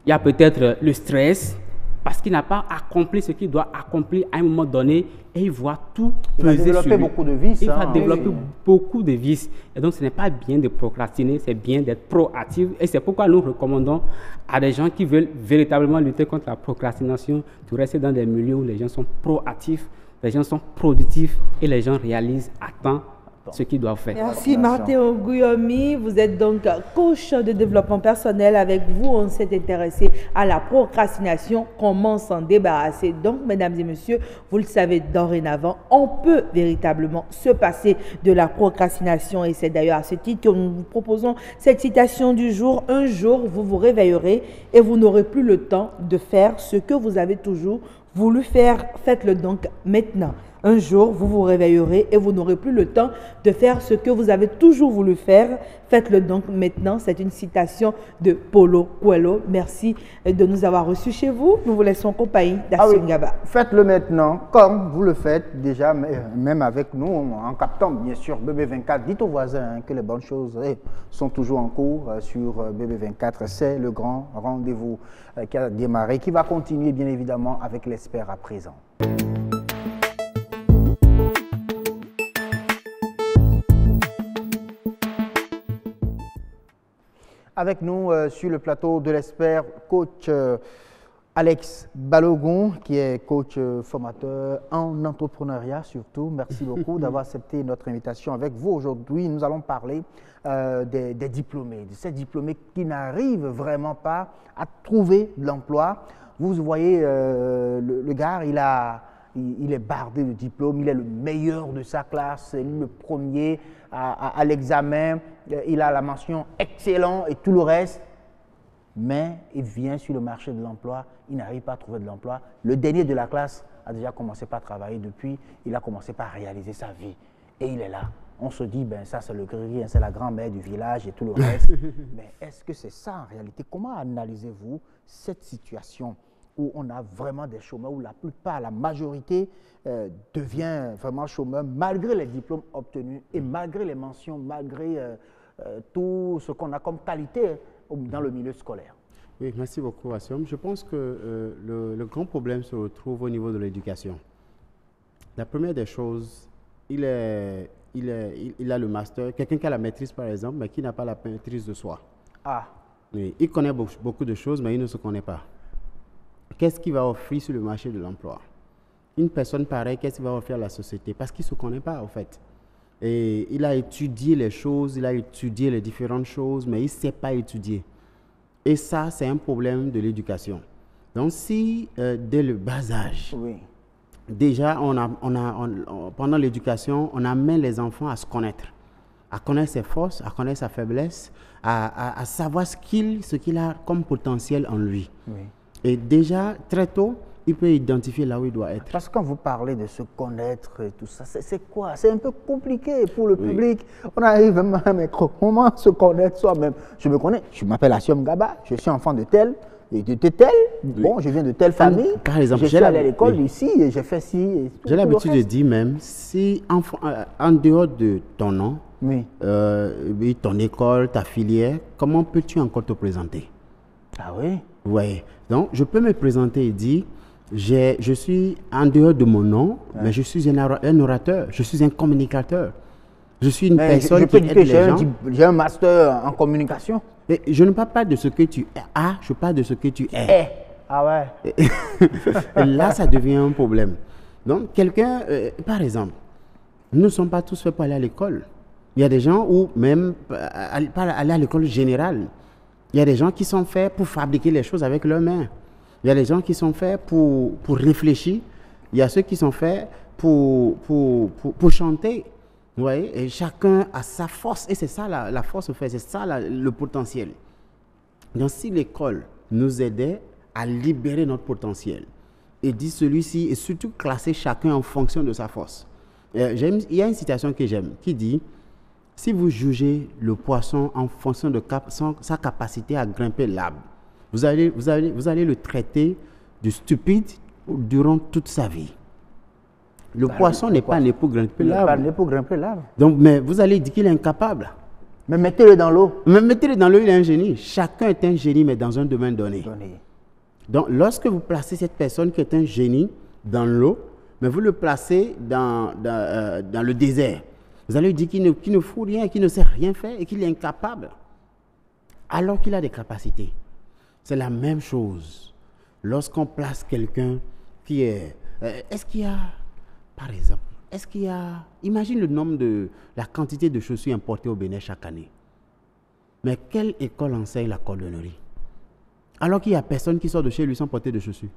Il y a peut-être le stress, parce qu'il n'a pas accompli ce qu'il doit accomplir à un moment donné, et il voit tout peser sur lui. Beaucoup de vices. Il va développer beaucoup de vices. Et donc, ce n'est pas bien de procrastiner, c'est bien d'être proactif. Et c'est pourquoi nous recommandons à des gens qui veulent véritablement lutter contre la procrastination de rester dans des milieux où les gens sont proactifs, les gens sont productifs et les gens réalisent à temps ce qu'ils doivent faire. Merci Martin Oguyomi, vous êtes donc coach de développement personnel. Avec vous, on s'est intéressé à la procrastination, comment s'en débarrasser. Donc, mesdames et messieurs, vous le savez dorénavant, on peut véritablement se passer de la procrastination et c'est d'ailleurs à ce titre que nous vous proposons cette citation du jour. Un jour, vous vous réveillerez et vous n'aurez plus le temps de faire ce que vous avez toujours voulu faire. Faites-le donc maintenant. Un jour, vous vous réveillerez et vous n'aurez plus le temps de faire ce que vous avez toujours voulu faire. Faites-le donc maintenant. C'est une citation de Paulo Coelho. Merci de nous avoir reçus chez vous. Nous vous laissons compagnie d'Assou Ngaba. Faites-le maintenant, comme vous le faites déjà, même avec nous, en captant bien sûr BB24. Dites aux voisins que les bonnes choses sont toujours en cours sur BB24. C'est le grand rendez-vous qui a démarré, qui va continuer bien évidemment avec l'expert à présent. Avec nous sur le plateau de l'expert, coach Alex Balogun, qui est coach formateur en entrepreneuriat surtout. Merci beaucoup d'avoir accepté notre invitation avec vous aujourd'hui. Nous allons parler des diplômés, de ces diplômés qui n'arrivent vraiment pas à trouver de l'emploi. Vous voyez, le gars, il est bardé de diplômes, il est le meilleur de sa classe, le premier à l'examen, il a la mention excellent et tout le reste, mais il vient sur le marché de l'emploi, il n'arrive pas à trouver de l'emploi. Le dernier de la classe a déjà commencé par travailler depuis, il a commencé par réaliser sa vie et il est là. On se dit, ben ça c'est le grillé, c'est la grand-mère du village et tout le reste. Mais est-ce que c'est ça en réalité? Comment analysez-vous cette situation où on a vraiment des chômeurs, où la plupart, la majorité devient vraiment chômeur, malgré les diplômes obtenus et malgré les mentions, malgré tout ce qu'on a comme qualité dans le milieu scolaire? Oui, merci beaucoup, Assiom. Je pense que le grand problème se retrouve au niveau de l'éducation. La première des choses, il a le master, quelqu'un qui a la maîtrise par exemple, mais qui n'a pas la maîtrise de soi. Ah. Oui, il connaît beaucoup de choses, mais il ne se connaît pas. Qu'est-ce qu'il va offrir sur le marché de l'emploi? Une personne pareille, qu'est-ce qu'il va offrir à la société? Parce qu'il ne se connaît pas, en fait. Et il a étudié les choses, il a étudié les différentes choses, mais il ne sait pas étudier. Et ça, c'est un problème de l'éducation. Donc, si dès le bas âge, Oui. déjà, pendant l'éducation, on amène les enfants à se connaître ses forces, à connaître sa faiblesse, à savoir ce qu'il a comme potentiel en lui. Oui. Et déjà, très tôt, il peut identifier là où il doit être. Parce que quand vous parlez de se connaître et tout ça, c'est quoi? C'est un peu compliqué pour le public. On arrive même à comment se connaître soi-même. Je me connais, je m'appelle Assiom Gaba, je suis enfant de tel, et de tel, bon, je viens de telle famille. Par exemple, je suis allé à l'école ici et j'ai fait ci. J'ai l'habitude de dire même, si en dehors de ton nom, oui. Ton école, ta filière, comment peux-tu encore te présenter? Ah oui? Oui. Donc, je peux me présenter et dire, je suis en dehors de mon nom, mais je suis un orateur, je suis un communicateur. Je suis une personne qui aide les gens. J'ai un master en communication. Et je ne parle pas de ce que tu as, je parle de ce que tu es. Ah ouais. Et là, ça devient un problème. Donc, quelqu'un, par exemple, nous ne sommes pas tous faits pour aller à l'école. Il y a des gens où même, pas aller à l'école générale, il y a des gens qui sont faits pour fabriquer les choses avec leurs mains. Il y a des gens qui sont faits pour réfléchir. Il y a ceux qui sont faits pour chanter. Vous voyez, et chacun a sa force. Et c'est ça la force, en fait. C'est ça le potentiel. Donc, si l'école nous aidait à libérer notre potentiel et dit celui-ci, et surtout classer chacun en fonction de sa force. Il y a une citation que j'aime qui dit: si vous jugez le poisson en fonction de sa capacité à grimper l'arbre, vous allez le traiter de stupide durant toute sa vie. Le poisson n'est pas né pour grimper l'arbre. Donc, mais vous allez dire qu'il est incapable. Mais mettez-le dans l'eau. Mais mettez-le dans l'eau, il est un génie. Chacun est un génie, mais dans un domaine donné. Donc, lorsque vous placez cette personne qui est un génie dans l'eau, mais vous le placez dans le désert, vous allez lui dire qu'il ne fout rien, qu'il ne sait rien faire et qu'il est incapable, alors qu'il a des capacités. C'est la même chose. Lorsqu'on place quelqu'un qui est... est-ce qu'il y a, par exemple, imagine le nombre la quantité de chaussures importées au Bénin chaque année. Mais quelle école enseigne la cordonnerie? Alors qu'il n'y a personne qui sort de chez lui sans porter de chaussures.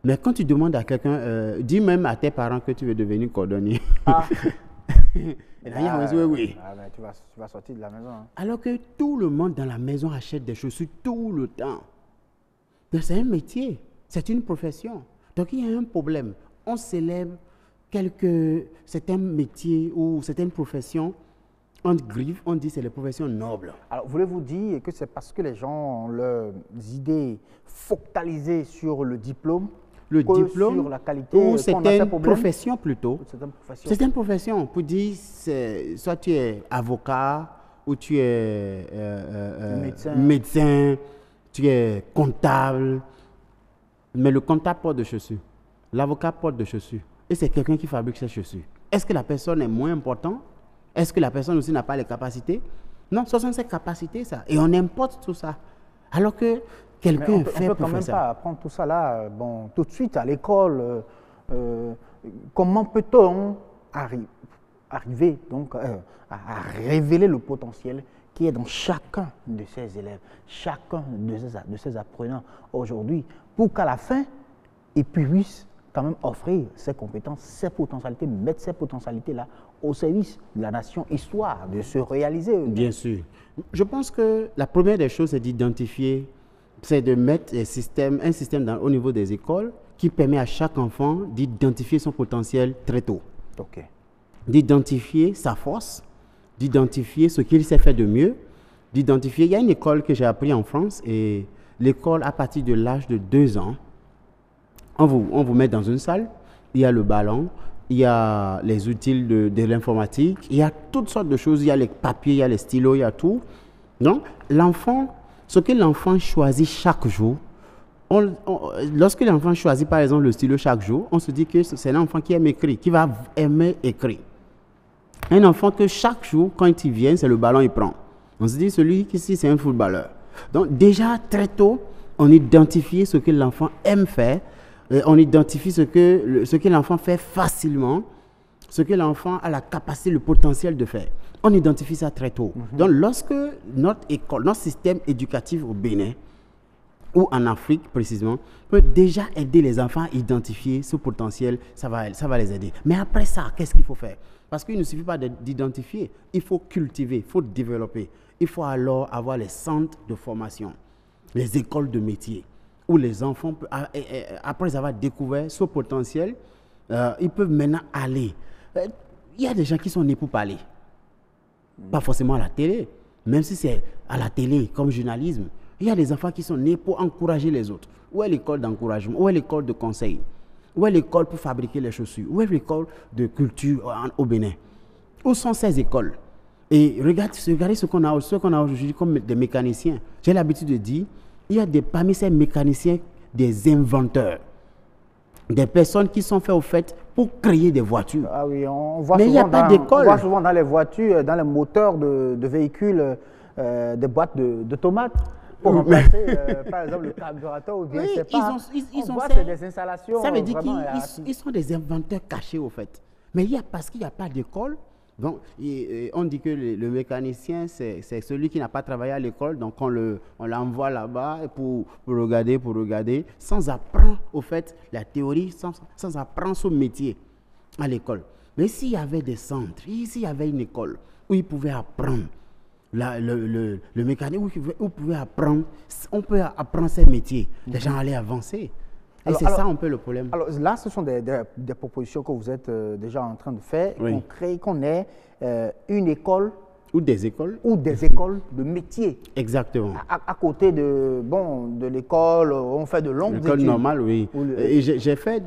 Mais quand tu demandes à quelqu'un, dis même à tes parents que tu veux devenir cordonnier. Oui. Tu vas sortir de la maison. Hein. Alors que tout le monde dans la maison achète des chaussures tout le temps. Donc c'est un métier, c'est une profession. Donc il y a un problème. On célèbre certains métiers ou certaines professions, on griffe, on dit c'est les professions nobles. Alors voulez-vous dire que c'est parce que les gens ont leurs idées focalisées sur le diplôme, sur la qualité, ou c'est une profession plutôt. C'est une profession. Pour dire, soit tu es avocat, ou tu es médecin, tu es comptable. Mais le comptable porte de chaussures. L'avocat porte de chaussures. Et c'est quelqu'un qui fabrique ces chaussures. Est-ce que la personne est moins importante? Est-ce que la personne aussi n'a pas les capacités? Non, ce sont ses capacités, ça. Et on importe tout ça. Alors que quelqu'un fait on peut quand même pas apprendre tout ça là, tout de suite à l'école. Comment peut-on arriver donc à révéler le potentiel qui est dans chacun de ces élèves, chacun de ces apprenants aujourd'hui, pour qu'à la fin, ils puissent quand même offrir ses compétences, ses potentialités, mettre ces potentialités-là au service de la nation, histoire de se réaliser. Bien sûr. Je pense que la première des choses, c'est d'identifier, c'est de mettre un système au niveau des écoles qui permet à chaque enfant d'identifier son potentiel très tôt. Okay. D'identifier sa force, d'identifier ce qu'il sait faire de mieux, d'identifier... Il y a une école que j'ai appris en France et l'école, à partir de l'âge de 2 ans, on vous met dans une salle, il y a le ballon, il y a les outils de l'informatique, il y a toutes sortes de choses, il y a les papiers, il y a les stylos, il y a tout. Donc, ce que l'enfant choisit chaque jour, lorsque l'enfant choisit par exemple le stylo chaque jour, on se dit que c'est un enfant qui aime écrire, qui va aimer écrire. Un enfant que chaque jour, quand il vient, c'est le ballon qu'il prend. On se dit, celui qui ici, c'est un footballeur. Donc déjà, très tôt, on identifie ce que l'enfant aime faire, on identifie ce que l'enfant fait facilement, ce que l'enfant a la capacité, le potentiel de faire. On identifie ça très tôt. Donc lorsque notre école, notre système éducatif au Bénin, ou en Afrique précisément, peut déjà aider les enfants à identifier ce potentiel, ça va les aider. Mais après ça, qu'est-ce qu'il faut faire? Parce qu'il ne suffit pas d'identifier, il faut cultiver, il faut développer. Il faut alors avoir les centres de formation, les écoles de métier, où les enfants, après avoir découvert ce potentiel, ils peuvent maintenant aller. Il y a des gens qui sont nés pour parler, pas forcément à la télé, même si c'est à la télé comme journalisme. Il y a des enfants qui sont nés pour encourager les autres. Où est l'école d'encouragement? Où est l'école de conseil? Où est l'école pour fabriquer les chaussures? Où est l'école de culture au Bénin? Où sont ces écoles? Et regardez ce qu'on a aujourd'hui comme des mécaniciens. J'ai l'habitude de dire, il y a parmi ces mécaniciens des inventeurs. Des personnes qui sont faites au fait pour créer des voitures. Ah oui, on voit mais il n'y a pas d'école. On voit souvent dans les voitures, dans les moteurs de véhicules, des boîtes de tomates. Pour remplacer, par exemple, le carburateur ou bien, oui, c'est pas... ils ont c'est des installations... Ça veut dire qu'ils sont des inventeurs cachés, au fait. Mais parce qu'il n'y a pas d'école, donc on dit que le mécanicien, c'est celui qui n'a pas travaillé à l'école, donc on l'envoie là-bas pour regarder, sans apprendre, au fait, la théorie, sans apprendre ce métier à l'école. Mais s'il y avait des centres, s'il y avait une école où ils pouvaient apprendre, le mécanisme où on peut apprendre ces métiers, les gens allaient avancer. Et c'est ça un peu le problème. Alors là, ce sont des propositions que vous êtes déjà en train de faire, oui. qu'on ait une école ou des écoles de métiers. Exactement. À côté de l'école, on fait de longues études. L'école normale, oui. Et j'ai fait,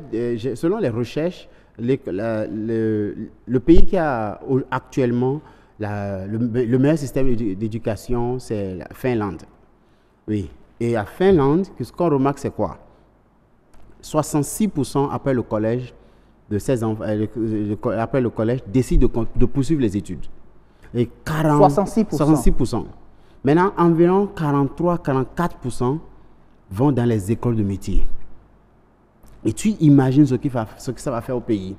selon les recherches, le pays qui a actuellement le meilleur système d'éducation, c'est la Finlande. Oui. Et à Finlande, ce qu'on remarque, c'est quoi? 66% après le collège, après le collège, décident de poursuivre les études. Et 66%. Maintenant, environ 43-44% vont dans les écoles de métier. Et tu imagines ce que ça va faire au pays.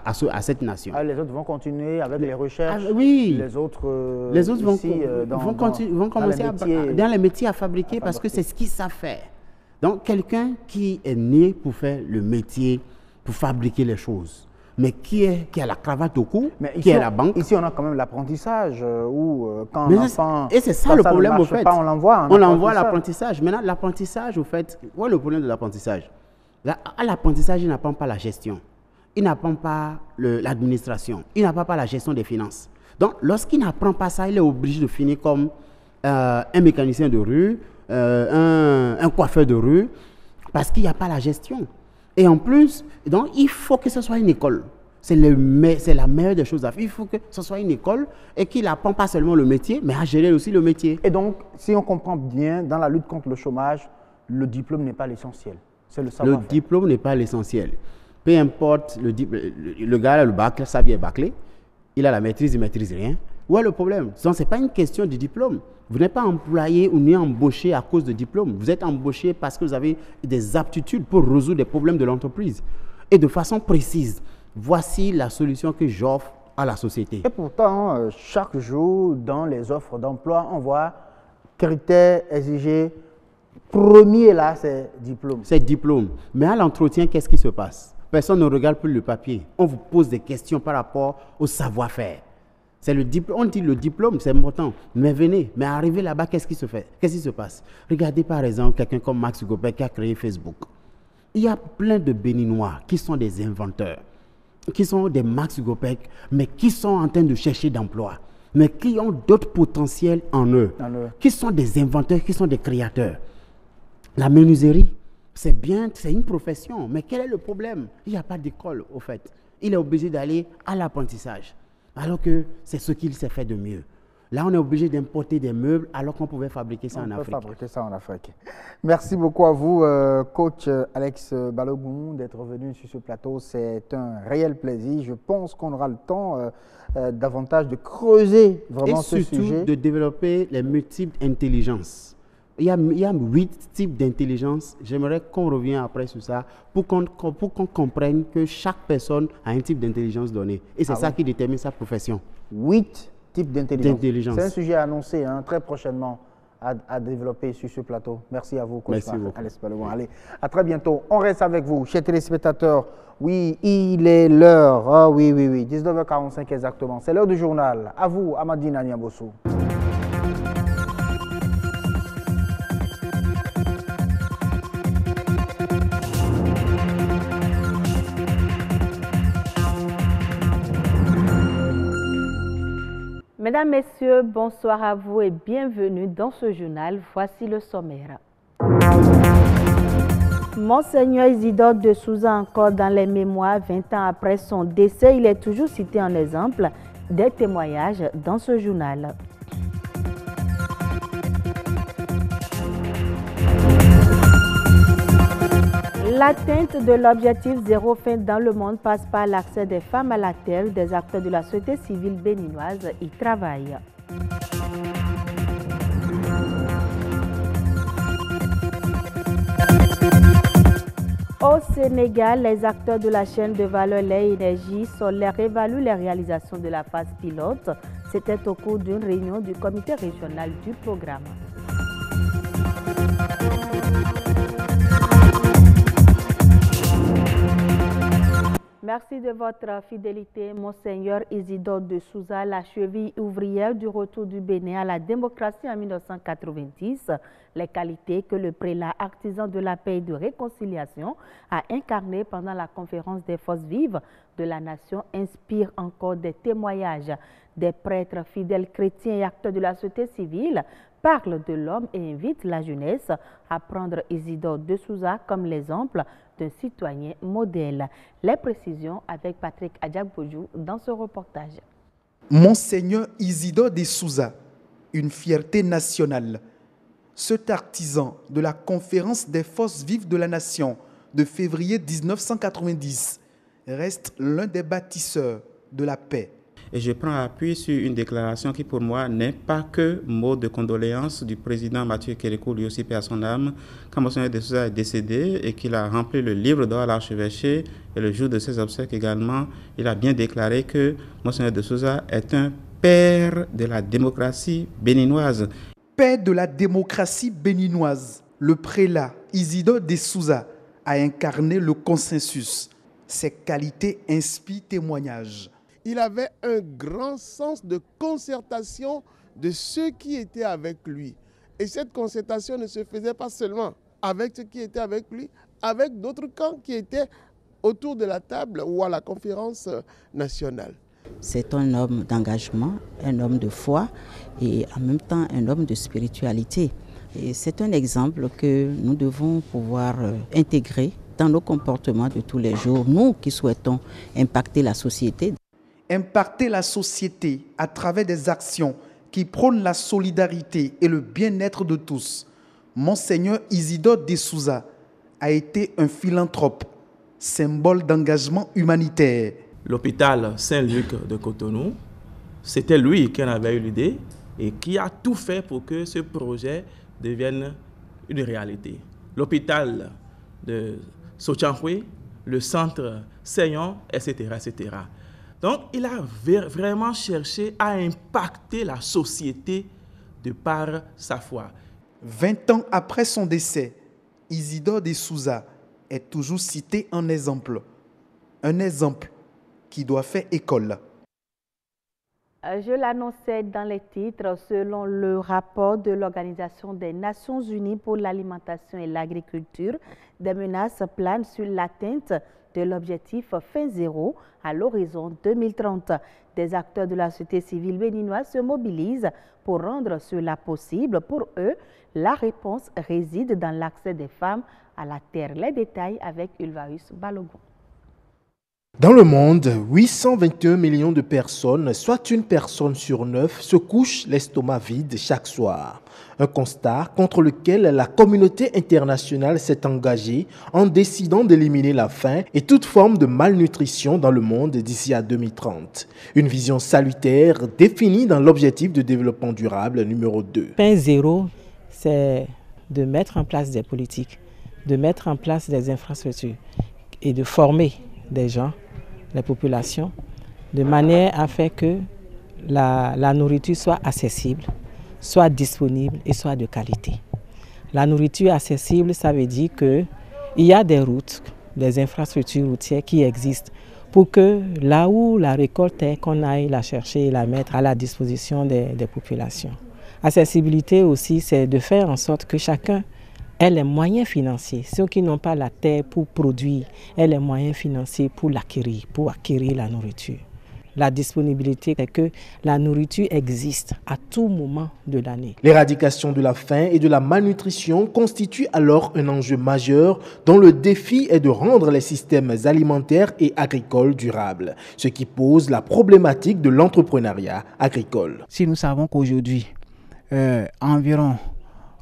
À cette nation. Les autres vont continuer avec les recherches. Oui. Les autres vont commencer dans les métiers à fabriquer parce que c'est ce qu'ils savent faire. Donc, quelqu'un qui est né pour faire le métier, pour fabriquer les choses, mais qui a la cravate au cou, qui est à la banque. Ici, on a quand même l'apprentissage où quand l'enfant... Et c'est ça le problème, au fait. On l'envoie. On l'envoie à l'apprentissage. Maintenant, l'apprentissage, au fait, où est le problème de l'apprentissage? À l'apprentissage, il n'apprend pas la gestion. Il n'apprend pas l'administration, il n'apprend pas la gestion des finances. Donc, lorsqu'il n'apprend pas ça, il est obligé de finir comme un mécanicien de rue, un coiffeur de rue, parce qu'il n'y a pas la gestion. Et en plus, donc, il faut que ce soit une école. C'est la meilleure des choses à faire. Il faut que ce soit une école et qu'il n'apprend pas seulement le métier, mais à gérer aussi le métier. Et donc, si on comprend bien, dans la lutte contre le chômage, le diplôme n'est pas l'essentiel. C'est le savoir-faire. Le diplôme n'est pas l'essentiel. Peu importe, le gars a le bac, sa vie est bâclée, il a la maîtrise, il ne maîtrise rien. Où est le problème? Donc, ce n'est pas une question de diplôme. Vous n'êtes pas employé ou ni embauché à cause de diplôme. Vous êtes embauché parce que vous avez des aptitudes pour résoudre les problèmes de l'entreprise. Et de façon précise, voici la solution que j'offre à la société. Et pourtant, chaque jour, dans les offres d'emploi, on voit critères exigés. Premier là, c'est diplôme. C'est diplôme. Mais à l'entretien, qu'est-ce qui se passe? Personne ne regarde plus le papier. On vous pose des questions par rapport au savoir-faire. C'est le diplôme. On dit le diplôme, c'est important. Mais venez, mais arrivé là-bas, qu'est-ce qui se fait? Qu'est-ce qui se passe? Regardez par exemple quelqu'un comme Mark Zuckerberg qui a créé Facebook. Il y a plein de Béninois qui sont des inventeurs, qui sont des Mark Zuckerberg, mais qui sont en train de chercher d'emploi, mais qui ont d'autres potentiels en eux, qui sont des inventeurs, qui sont des créateurs. La menuiserie, c'est bien, c'est une profession, mais quel est le problème? Il n'y a pas d'école, au fait. Il est obligé d'aller à l'apprentissage, alors que c'est ce qu'il sait faire de mieux. Là, on est obligé d'importer des meubles alors qu'on pouvait fabriquer ça en Afrique. On peut fabriquer ça en Afrique. Merci beaucoup à vous, coach Alex Balogun, d'être venu sur ce plateau. C'est un réel plaisir. Je pense qu'on aura le temps davantage de creuser vraiment ce sujet. Et surtout de développer les multiples intelligences. il y a 8 types d'intelligence. J'aimerais qu'on revienne après sur ça pour qu'on comprenne que chaque personne a un type d'intelligence donné. Et c'est ça qui détermine sa profession. 8 types d'intelligence. C'est un sujet annoncé très prochainement à développer sur ce plateau. Merci à vous, coach. Merci beaucoup. Allez, à très bientôt. On reste avec vous, chers téléspectateurs. Oui, il est l'heure. Ah oui, 19h45 exactement. C'est l'heure du journal. À vous, Amadina Niambossou. Mesdames, Messieurs, bonsoir à vous et bienvenue dans ce journal. Voici le sommaire. Monseigneur Isidore de Souza encore dans les mémoires 20 ans après son décès. Il est toujours cité en exemple des témoignages dans ce journal. L'atteinte de l'objectif zéro faim dans le monde passe par l'accès des femmes à la terre. Des acteurs de la société civile béninoise y travaillent. Au Sénégal, les acteurs de la chaîne de valeur Lait Énergie Solaire évaluent les réalisations de la phase pilote. C'était au cours d'une réunion du comité régional du programme. Merci de votre fidélité, Monseigneur Isidore de Souza, la cheville ouvrière du retour du Bénin à la démocratie en 1990. Les qualités que le prélat artisan de la paix et de réconciliation a incarnées pendant la conférence des forces vives de la nation inspirent encore des témoignages. Des prêtres fidèles chrétiens et acteurs de la société civile parlent de l'homme et invitent la jeunesse à prendre Isidore de Souza comme l'exemple d'un citoyen modèle. Les précisions avec Patrick Adjagbojou dans ce reportage. Monseigneur Isidore de Souza, une fierté nationale. Cet artisan de la conférence des forces vives de la nation de février 1990 reste l'un des bâtisseurs de la paix. Et je prends appui sur une déclaration qui, pour moi, n'est pas que mot de condoléance du président Mathieu Kérékou, lui aussi paix à son âme, quand Monseigneur de Souza est décédé et qu'il a rempli le livre d'or à l'archevêché. Et le jour de ses obsèques également, il a bien déclaré que Monseigneur de Souza est un père de la démocratie béninoise. Père de la démocratie béninoise, le prélat Isidore de Souza a incarné le consensus. Ses qualités inspirent témoignage. Il avait un grand sens de concertation de ceux qui étaient avec lui. Et cette concertation ne se faisait pas seulement avec ceux qui étaient avec lui, avec d'autres camps qui étaient autour de la table ou à la conférence nationale. C'est un homme d'engagement, un homme de foi et en même temps un homme de spiritualité. Et c'est un exemple que nous devons pouvoir intégrer dans nos comportements de tous les jours, nous qui souhaitons impacter la société. Impacter la société à travers des actions qui prônent la solidarité et le bien-être de tous. Monseigneur Isidore de Souza a été un philanthrope, symbole d'engagement humanitaire. L'hôpital Saint-Luc de Cotonou, c'était lui qui en avait eu l'idée et qui a tout fait pour que ce projet devienne une réalité. L'hôpital de Sotianhui, le centre Seyon, etc., etc. Donc, il a vraiment cherché à impacter la société de par sa foi. 20 ans après son décès, Isidore de Souza est toujours cité en exemple. Un exemple qui doit faire école. Je l'annonçais dans les titres, selon le rapport de l'Organisation des Nations Unies pour l'alimentation et l'agriculture, des menaces planent sur l'atteinte de l'objectif fin zéro à l'horizon 2030. Des acteurs de la société civile béninoise se mobilisent pour rendre cela possible. Pour eux, la réponse réside dans l'accès des femmes à la terre. Les détails avec Ulvaeus Balogun. Dans le monde, 821 millions de personnes, soit une personne sur 9, se couchent l'estomac vide chaque soir. Un constat contre lequel la communauté internationale s'est engagée en décidant d'éliminer la faim et toute forme de malnutrition dans le monde d'ici à 2030. Une vision salutaire définie dans l'objectif de développement durable numéro 2. Pain zéro, c'est de mettre en place des politiques, de mettre en place des infrastructures et de former des gens, les populations, de manière à faire que la nourriture soit accessible, soit disponible et soit de qualité. La nourriture accessible, ça veut dire qu'il y a des routes, des infrastructures routières qui existent pour que là où la récolte est, qu'on aille la chercher et la mettre à la disposition des populations. Accessibilité aussi, c'est de faire en sorte que chacun ait les moyens financiers, ceux qui n'ont pas la terre pour produire, aient les moyens financiers pour acquérir la nourriture. La disponibilité, c'est que la nourriture existe à tout moment de l'année. L'éradication de la faim et de la malnutrition constitue alors un enjeu majeur dont le défi est de rendre les systèmes alimentaires et agricoles durables, ce qui pose la problématique de l'entrepreneuriat agricole. Si nous savons qu'aujourd'hui, environ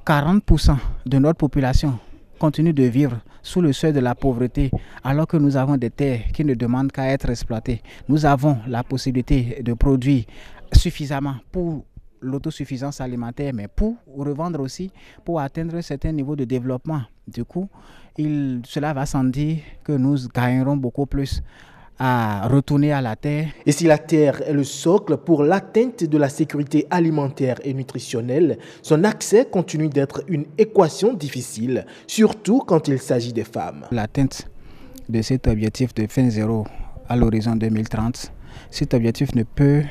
40% de notre population continue de vivre sous le seuil de la pauvreté, alors que nous avons des terres qui ne demandent qu'à être exploitées. Nous avons la possibilité de produire suffisamment pour l'autosuffisance alimentaire, mais pour revendre aussi, pour atteindre un certain niveau de développement. Du coup, cela va sans dire que nous gagnerons beaucoup plus à retourner à la terre. Et si la terre est le socle pour l'atteinte de la sécurité alimentaire et nutritionnelle, son accès continue d'être une équation difficile, surtout quand il s'agit des femmes. L'atteinte de cet objectif de faim zéro à l'horizon 2030, cet objectif ne peut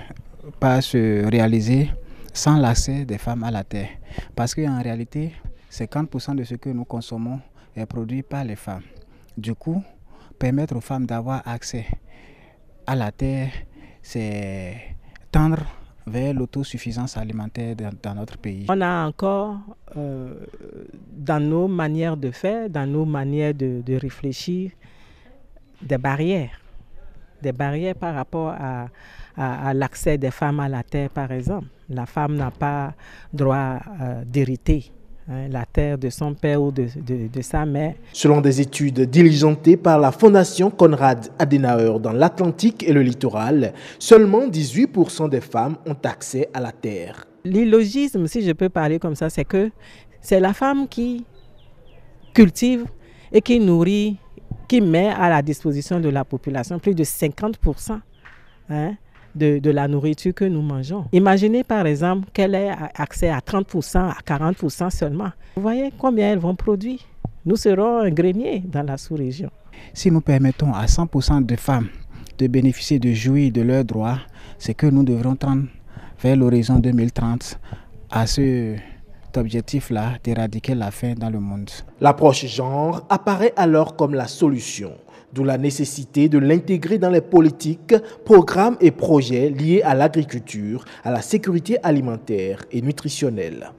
pas se réaliser sans l'accès des femmes à la terre. Parce qu'en réalité, 50% de ce que nous consommons est produit par les femmes. Du coup, permettre aux femmes d'avoir accès à la terre, c'est tendre vers l'autosuffisance alimentaire dans notre pays. On a encore, dans nos manières de faire, dans nos manières de réfléchir, des barrières par rapport à l'accès des femmes à la terre, par exemple. La femme n'a pas droit d'hériter la terre de son père ou de sa mère. Selon des études diligentées par la Fondation Konrad Adenauer dans l'Atlantique et le littoral, seulement 18% des femmes ont accès à la terre. L'illogisme, si je peux parler comme ça, c'est que c'est la femme qui cultive et qui nourrit, qui met à la disposition de la population plus de 50% de la nourriture que nous mangeons. Imaginez par exemple qu'elle ait accès à 30%, à 40% seulement. Vous voyez combien elles vont produire? Nous serons un grenier dans la sous-région. Si nous permettons à 100% de femmes de bénéficier, de jouir de leurs droits, c'est que nous devrons tendre vers l'horizon 2030 à cet objectif-là d'éradiquer la faim dans le monde. L'approche genre apparaît alors comme la solution. D'où la nécessité de l'intégrer dans les politiques, programmes et projets liés à l'agriculture, à la sécurité alimentaire et nutritionnelle.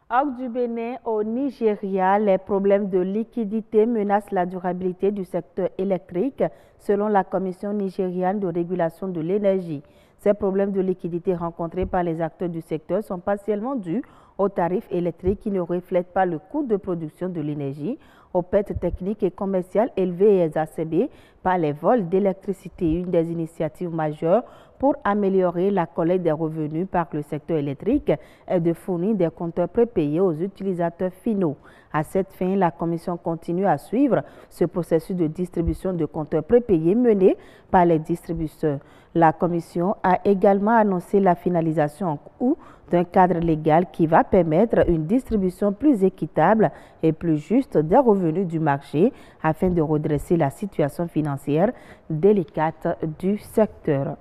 Hors du Bénin, au Nigeria, les problèmes de liquidité menacent la durabilité du secteur électrique, selon la Commission nigériane de régulation de l'énergie. Ces problèmes de liquidité rencontrés par les acteurs du secteur sont partiellement dus aux tarifs électriques qui ne reflètent pas le coût de production de l'énergie, aux pertes techniques et commerciales élevées et exacerbées par les vols d'électricité. Une des initiatives majeures pour améliorer la collecte des revenus par le secteur électrique est de fournir des compteurs prépayés aux utilisateurs finaux. À cette fin, la Commission continue à suivre ce processus de distribution de compteurs prépayés mené par les distributeurs. La Commission a également annoncé la finalisation en cours d'un cadre légal qui va permettre une distribution plus équitable et plus juste des revenus du marché afin de redresser la situation financière délicate du secteur.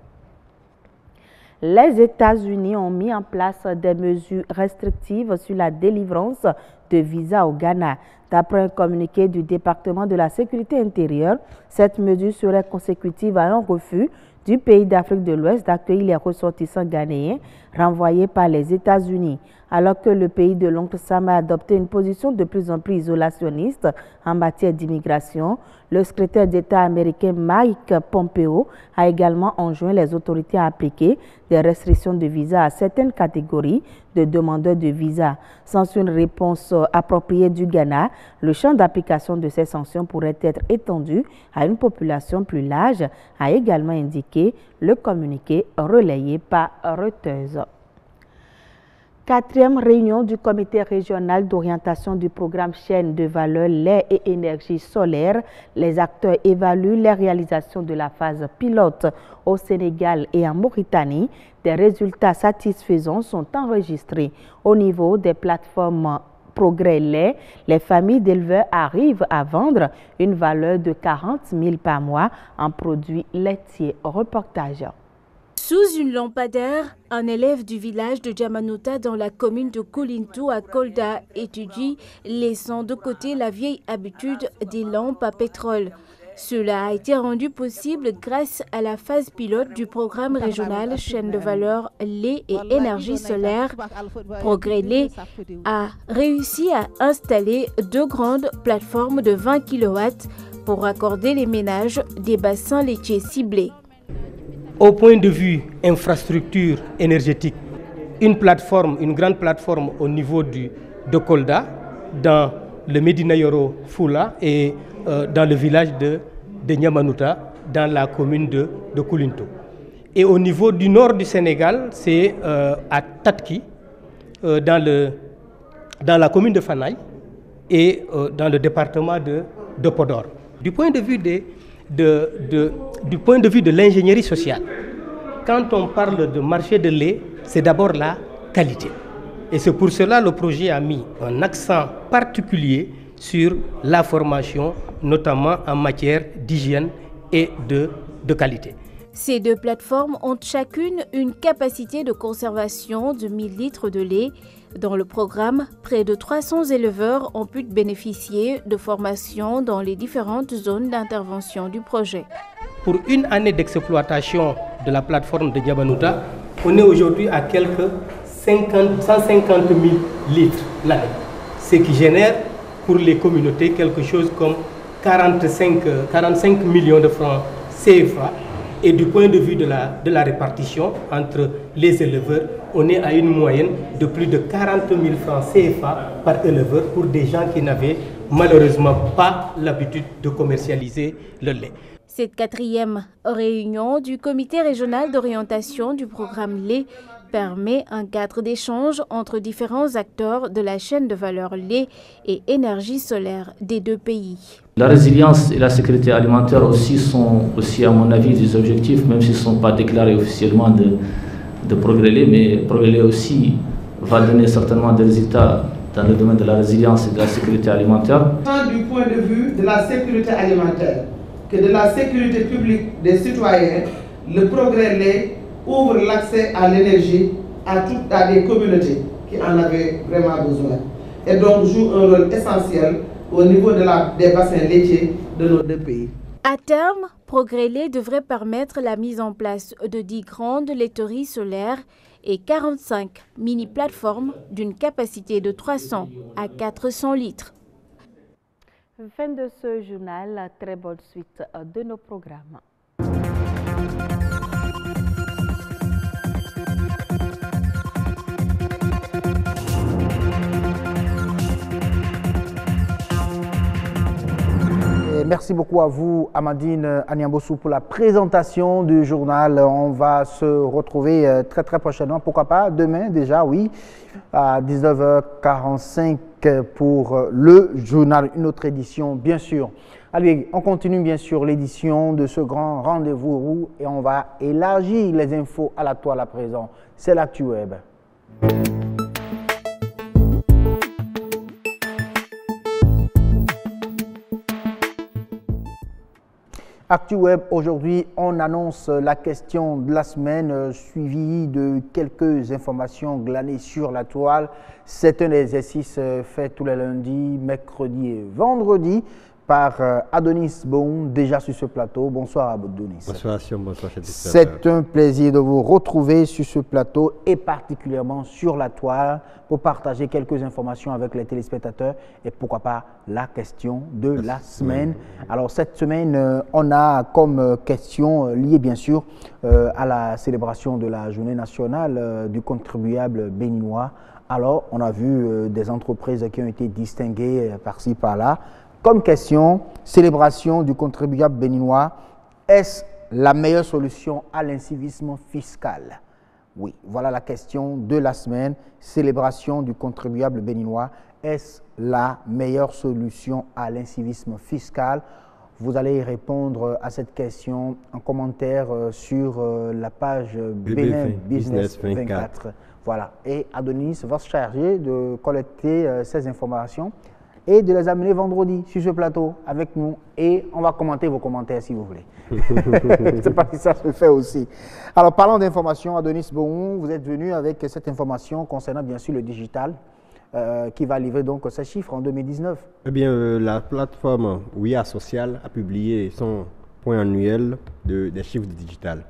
Les États-Unis ont mis en place des mesures restrictives sur la délivrance de visas au Ghana. D'après un communiqué du département de la sécurité intérieure, cette mesure serait consécutive à un refus du pays d'Afrique de l'Ouest d'accueillir les ressortissants ghanéens renvoyés par les États-Unis. Alors que le pays de l'oncle Sam a adopté une position de plus en plus isolationniste en matière d'immigration, le secrétaire d'État américain Mike Pompeo a également enjoint les autorités à appliquer des restrictions de visa à certaines catégories de demandeurs de visa. Sans une réponse appropriée du Ghana, le champ d'application de ces sanctions pourrait être étendu à une population plus large, a également indiqué le communiqué relayé par Reuters. 4e réunion du comité régional d'orientation du programme chaîne de valeur lait et énergie solaire. Les acteurs évaluent les réalisations de la phase pilote au Sénégal et en Mauritanie. Des résultats satisfaisants sont enregistrés au niveau des plateformes Progrès Lait. Les familles d'éleveurs arrivent à vendre une valeur de 40 000 par mois en produits laitiers. Reportage. Sous une lampadaire, un élève du village de Djamanouta dans la commune de Koulintou à Kolda étudie, laissant de côté la vieille habitude des lampes à pétrole. Cela a été rendu possible grâce à la phase pilote du programme régional chaîne de valeur lait et énergie solaire. Progrès Lait a réussi à installer 2 grandes plateformes de 20 kW pour raccorder les ménages des bassins laitiers ciblés. Au point de vue infrastructure énergétique, une grande plateforme au niveau de Kolda, dans le Médina Yoro Foula et dans le village de Djamanouta, dans la commune de Koulintou. Et au niveau du nord du Sénégal, c'est à Tatki, dans la commune de Fanaï et dans le département de Podor. Du point de vue de l'ingénierie sociale, quand on parle de marché de lait, c'est d'abord la qualité. Et c'est pour cela que le projet a mis un accent particulier sur la formation, notamment en matière d'hygiène et de qualité. Ces 2 plateformes ont chacune une capacité de conservation de 1000 litres de lait. Dans le programme, près de 300 éleveurs ont pu bénéficier de formations dans les différentes zones d'intervention du projet. Pour une année d'exploitation de la plateforme de Djamanouta, on est aujourd'hui à quelques 150 000 litres l'année, ce qui génère pour les communautés quelque chose comme 45 millions de francs CFA. Et du point de vue de la répartition entre les éleveurs, on est à une moyenne de plus de 40 000 francs CFA par éleveur pour des gens qui n'avaient malheureusement pas l'habitude de commercialiser le lait. Cette 4e réunion du comité régional d'orientation du programme lait permet un cadre d'échange entre différents acteurs de la chaîne de valeur lait et énergie solaire des 2 pays. La résilience et la sécurité alimentaire sont à mon avis des objectifs, même s'ils ne sont pas déclarés officiellement de Progrès Lait, mais Progrès Lait aussi va donner certainement des résultats dans le domaine de la résilience et de la sécurité alimentaire. Tant du point de vue de la sécurité alimentaire que de la sécurité publique des citoyens, le Progrès Lait ouvre l'accès à l'énergie à des communautés qui en avaient vraiment besoin et donc joue un rôle essentiel au niveau des bassins laitiers de nos 2 pays. À terme, Progrès Lait devrait permettre la mise en place de 10 grandes laiteries solaires et 45 mini-plateformes d'une capacité de 300 à 400 litres. Fin de ce journal, très bonne suite de nos programmes. Merci beaucoup à vous, Amandine Aniambossou, pour la présentation du journal. On va se retrouver très prochainement, pourquoi pas demain déjà, oui, à 19h45 pour le journal, une autre édition, bien sûr. Allez, on continue bien sûr l'édition de ce grand rendez-vous et on va élargir les infos à la toile à présent. C'est l'ActuWeb. ActuWeb, aujourd'hui, on annonce la question de la semaine suivie de quelques informations glanées sur la toile. C'est un exercice fait tous les lundis, mercredis et vendredis par Adonis Boum, déjà sur ce plateau. Bonsoir Adonis. Bonsoir Sion, bonsoir chers C'est un plaisir de vous retrouver sur ce plateau et particulièrement sur la toile pour partager quelques informations avec les téléspectateurs et pourquoi pas la question de la semaine. Alors cette semaine, on a comme question liée bien sûr à la célébration de la journée nationale du contribuable béninois. Alors on a vu des entreprises qui ont été distinguées par-ci par-là. Comme question, célébration du contribuable béninois, est-ce la meilleure solution à l'incivisme fiscal? Oui, voilà la question de la semaine. Célébration du contribuable béninois. Est-ce la meilleure solution à l'incivisme fiscal? Vous allez répondre à cette question en commentaire sur la page Bénin Business 24. Voilà. Et Adonis va se charger de collecter ces informations et de les amener vendredi sur ce plateau avec nous. Et on va commenter vos commentaires si vous voulez. Je ne sais pas si ça se fait aussi. Alors, parlons d'informations. Adonis Bohon, vous êtes venu avec cette information concernant bien sûr le digital qui va livrer donc ces chiffres en 2019. Eh bien, la plateforme WIA Social a publié son point annuel des chiffres du digital.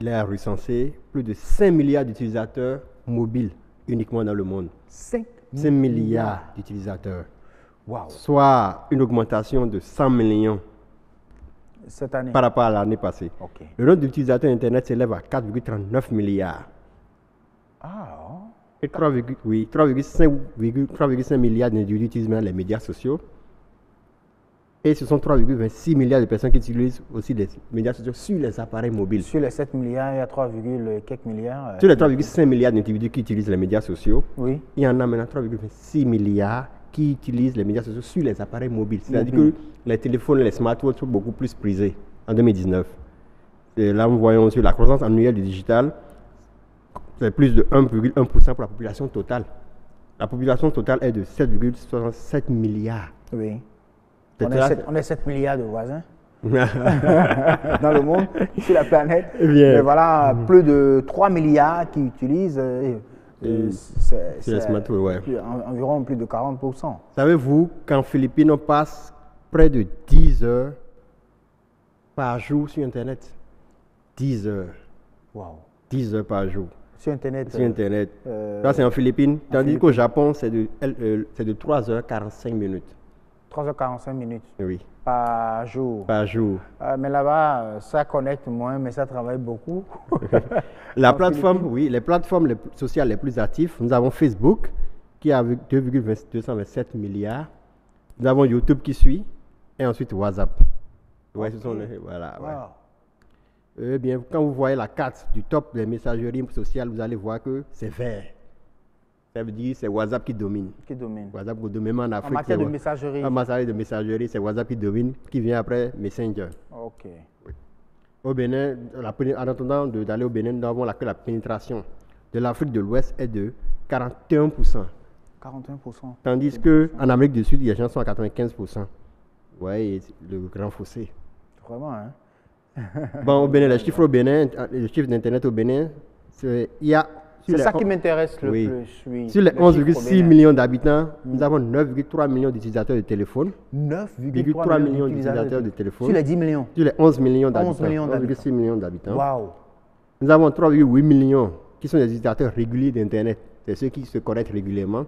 Il a recensé plus de 5 milliards d'utilisateurs mobiles uniquement dans le monde. 5 milliards d'utilisateurs. Wow. Soit une augmentation de 100 millions cette année par rapport à l'année passée. Okay. Le nombre d'utilisateurs Internet s'élève à 4,39 milliards. Ah. Et 3,5 milliards d'individus utilisent maintenant les médias sociaux. Et ce sont 3,26 milliards de personnes qui utilisent aussi les médias sociaux sur les appareils mobiles. Sur les 7 milliards, il y a 3, quelques milliards. Sur les 3,5 milliards d'individus qui utilisent les médias sociaux, oui. Il y en a maintenant 3,6 milliards qui utilisent les médias sociaux sur les appareils mobiles. C'est-à-dire que les téléphones et les smartphones sont beaucoup plus prisés en 2019. Et là, nous voyons sur la croissance annuelle du digital, c'est plus de 1,1% pour la population totale. La population totale est de 7,67 milliards. Oui. On est 7 milliards de voisins dans le monde, sur la planète. Mais voilà, plus de 3 milliards qui utilisent environ plus de 40%. Savez-vous qu'en Philippines, on passe près de 10 heures par jour sur Internet? 10 heures. Wow. 10 heures par jour. Sur Internet. Sur Internet. Ça, c'est en Philippines. Tandis qu'au Japon, c'est de 3h45 minutes. 3h45 minutes. Oui. Par jour. Par jour. Mais là-bas, ça connecte moins, mais ça travaille beaucoup. La plateforme, oui, les plateformes sociales les plus actives, nous avons Facebook, qui a 2,227 milliards. Nous avons YouTube qui suit, et ensuite WhatsApp. Ouais, ce sont les, voilà. Wow. Ouais. Eh bien, quand vous voyez la carte du top des messageries sociales, vous allez voir que c'est vert. Ça veut dire que c'est WhatsApp qui domine. Qui domine. WhatsApp qui domine en Afrique. En matière de messagerie. En matière de messagerie, c'est WhatsApp qui domine, qui vient après Messenger. Ok. Oui. Au Bénin, en attendant d'aller au Bénin, nous avons que la pénétration de l'Afrique de l'Ouest est de 41%. 41%. Tandis qu'en Amérique du Sud, les gens sont à 95%. Oui, le grand fossé. Vraiment, hein? Bon, au Bénin, les chiffres d'Internet au Bénin, il y a... C'est ça qui m'intéresse le plus. Oui. Sur les 11,6 millions d'habitants, nous avons 9,3 millions d'utilisateurs de téléphone. 9,3 millions d'utilisateurs de téléphone. Sur les 10 millions. Sur les 11 millions d'habitants. 11,6 millions d'habitants. Waouh. Nous avons 3,8 millions qui sont des utilisateurs réguliers d'Internet. C'est ceux qui se connectent régulièrement.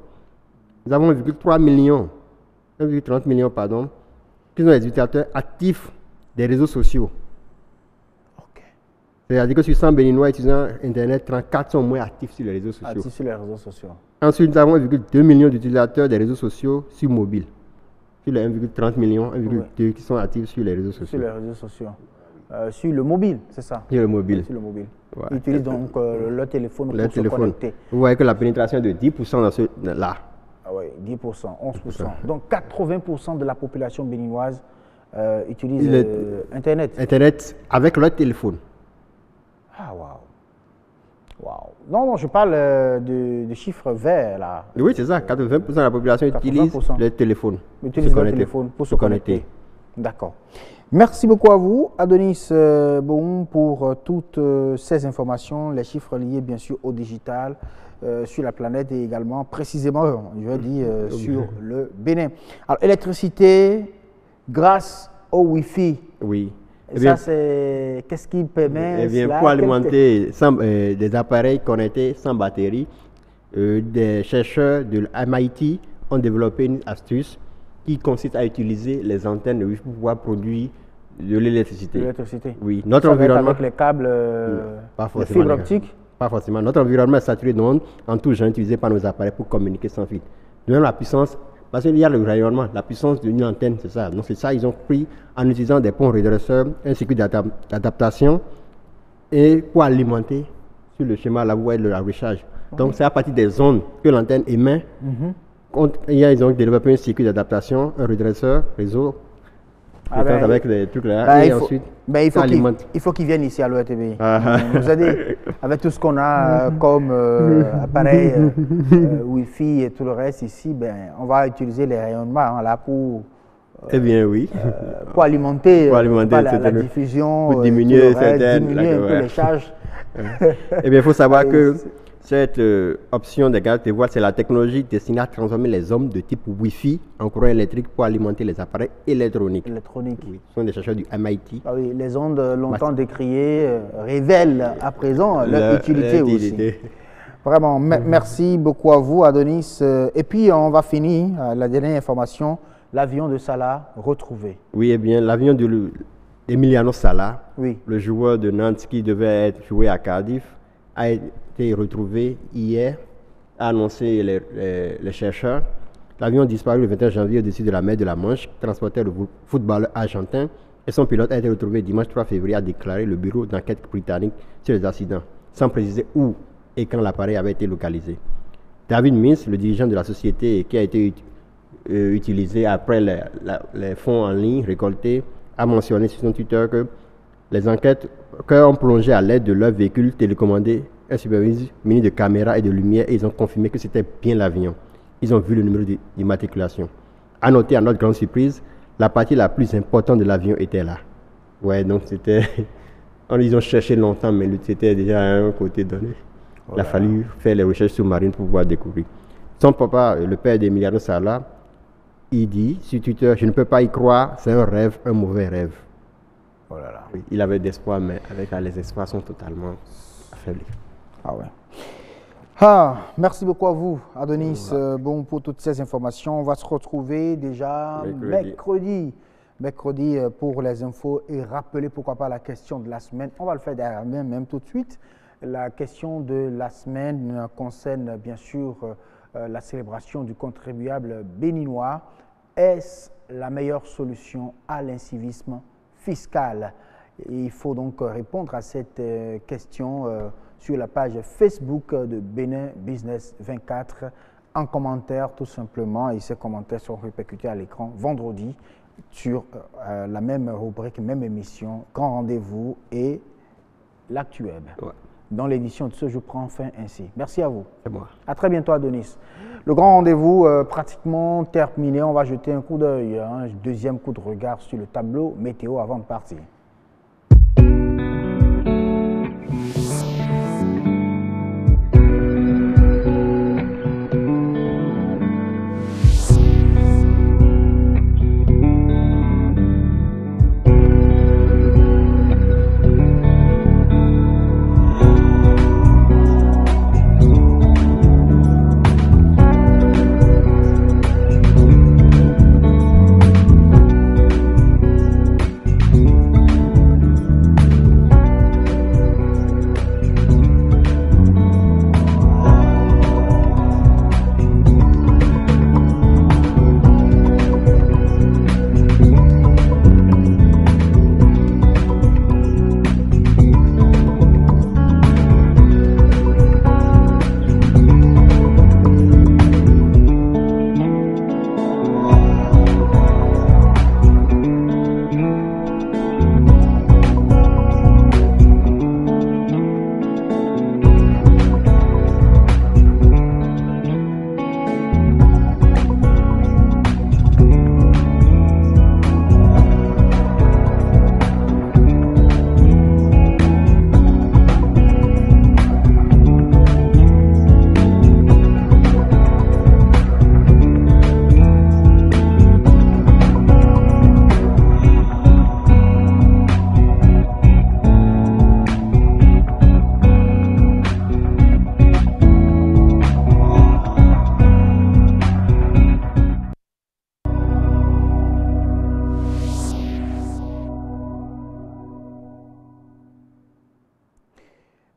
Nous avons 1,30 millions, pardon, qui sont des utilisateurs actifs des réseaux sociaux. C'est-à-dire que sur 100 Béninois utilisant Internet, 34 sont moins actifs sur les réseaux sociaux. Actifs sur les réseaux sociaux. Ensuite, nous avons 1,2 million d'utilisateurs des réseaux sociaux sur mobile. Sur les 1,30 millions, 1,2 qui sont actifs sur les réseaux sociaux. Sur les réseaux sociaux. Sur le mobile, c'est ça? Sur le mobile. Sur le mobile. Ouais. Ils utilisent donc le téléphone pour se connecter. Vous voyez que la pénétration est de 10% dans là. Ah oui, 10%, 11%. Donc 80% de la population béninoise utilise Internet. Internet avec leur téléphone. Ah, waouh. Wow. Non, je parle de chiffres verts, là. Oui, c'est ça. 80% de la population utilise le téléphone. Utilise le téléphone pour se connecter. D'accord. Merci beaucoup à vous, Adonis Bohon, pour toutes ces informations, les chiffres liés, bien sûr, au digital, sur la planète et également, précisément, je vais dire, sur le Bénin. Alors, électricité grâce au Wi-Fi. Oui. Et ça, c'est qu'est-ce qui permet pour alimenter des appareils connectés sans batterie, des chercheurs de MIT ont développé une astuce qui consiste à utiliser les antennes de Wi-Fi pour pouvoir produire de l'électricité. Oui, notre environnement. Avec les câbles, les fibres optiques. Pas forcément. Notre environnement est saturé d'ondes en tout genre utilisé par nos appareils pour communiquer sans fil. De même, la puissance. Parce qu'il y a le rayonnement, la puissance d'une antenne, c'est ça. Donc c'est ça, ils ont pris en utilisant des ponts redresseurs, un circuit d'adaptation et pour alimenter sur le schéma, la voie de la recharge. Donc, c'est à partir des zones que l'antenne émet. Ils ont développé un circuit d'adaptation, un redresseur, réseau, avec les trucs là, et ensuite, il faut qu'ils viennent ici à l'ORTB. Nous aider avec tout ce qu'on a comme appareil Wi-Fi et tout le reste ici. On va utiliser les rayonnements là pour... pour alimenter, la diffusion, pour diminuer un peu les charges. Eh bien, il faut savoir que cette option de garde de voie, c'est la technologie destinée à transformer les ondes de type Wi-Fi en courant électrique pour alimenter les appareils électroniques. Oui. Ce sont des chercheurs du MIT. Les ondes longtemps décriées révèlent à présent leur utilité aussi. Vraiment, merci beaucoup à vous, Adonis. Et puis, on va finir, la dernière information, l'avion de Salah retrouvé. Oui, eh bien, l'avion d'Emiliano Sala, le joueur de Nantes qui devait être joué à Cardiff, a été retrouvé hier, a annoncé les chercheurs. L'avion a disparu le 21 janvier au-dessus de la mer de la Manche, transportait le footballeur argentin, et son pilote a été retrouvé dimanche 3 février, a déclaré le bureau d'enquête britannique sur les accidents, sans préciser où et quand l'appareil avait été localisé. David Mills, le dirigeant de la société qui a été utilisé après les fonds en ligne récoltés, a mentionné sur son Twitter que les enquêtes ont plongé à l'aide de leur véhicule télécommandé un superviseur muni de caméras et de lumière et ils ont confirmé que c'était bien l'avion. Ils ont vu le numéro d'immatriculation. À noter, à notre grande surprise, la partie la plus importante de l'avion était là. Ouais, donc c'était... Ils ont cherché longtemps, mais c'était déjà à un côté donné. Il a fallu faire les recherches sous-marines pour pouvoir découvrir. Son papa, le père d'Emiliano Sala, il dit sur Twitter, je ne peux pas y croire, c'est un rêve, un mauvais rêve. Oh là là. Oui, il avait d'espoir, mais les espoirs sont totalement affaiblis. Merci beaucoup à vous, Adonis, pour toutes ces informations. On va se retrouver déjà mercredi pour les infos et rappeler pourquoi pas la question de la semaine. On va le faire derrière même tout de suite. La question de la semaine concerne bien sûr la célébration du contribuable béninois. Est-ce la meilleure solution à l'incivisme fiscal? Il faut donc répondre à cette question sur la page Facebook de Bénin Business 24 en commentaire tout simplement, et ces commentaires sont répercutés à l'écran vendredi sur la même rubrique, même émission, Grand Rendez-vous et l'Actuweb. Dans l'édition de ce jour prend fin ainsi. Merci à vous. C'est moi. À très bientôt, Adonis. Le grand rendez-vous pratiquement terminé. On va jeter un coup d'œil, un deuxième coup de regard sur le tableau météo avant de partir.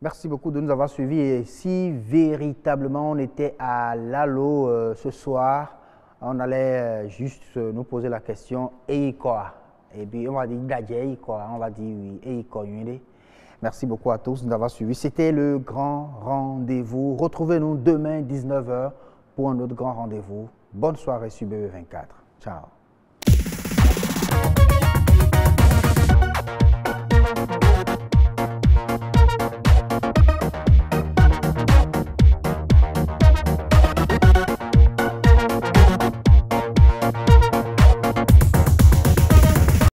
Merci beaucoup de nous avoir suivis. Et si véritablement on était à Lalo ce soir, on allait juste nous poser la question, et quoi? Et puis on va dire, quoi? On va dire oui, et quoi? Merci beaucoup à tous de nous avoir suivis. C'était le grand rendez-vous. Retrouvez-nous demain 19h pour un autre grand rendez-vous. Bonne soirée sur BB24. Ciao.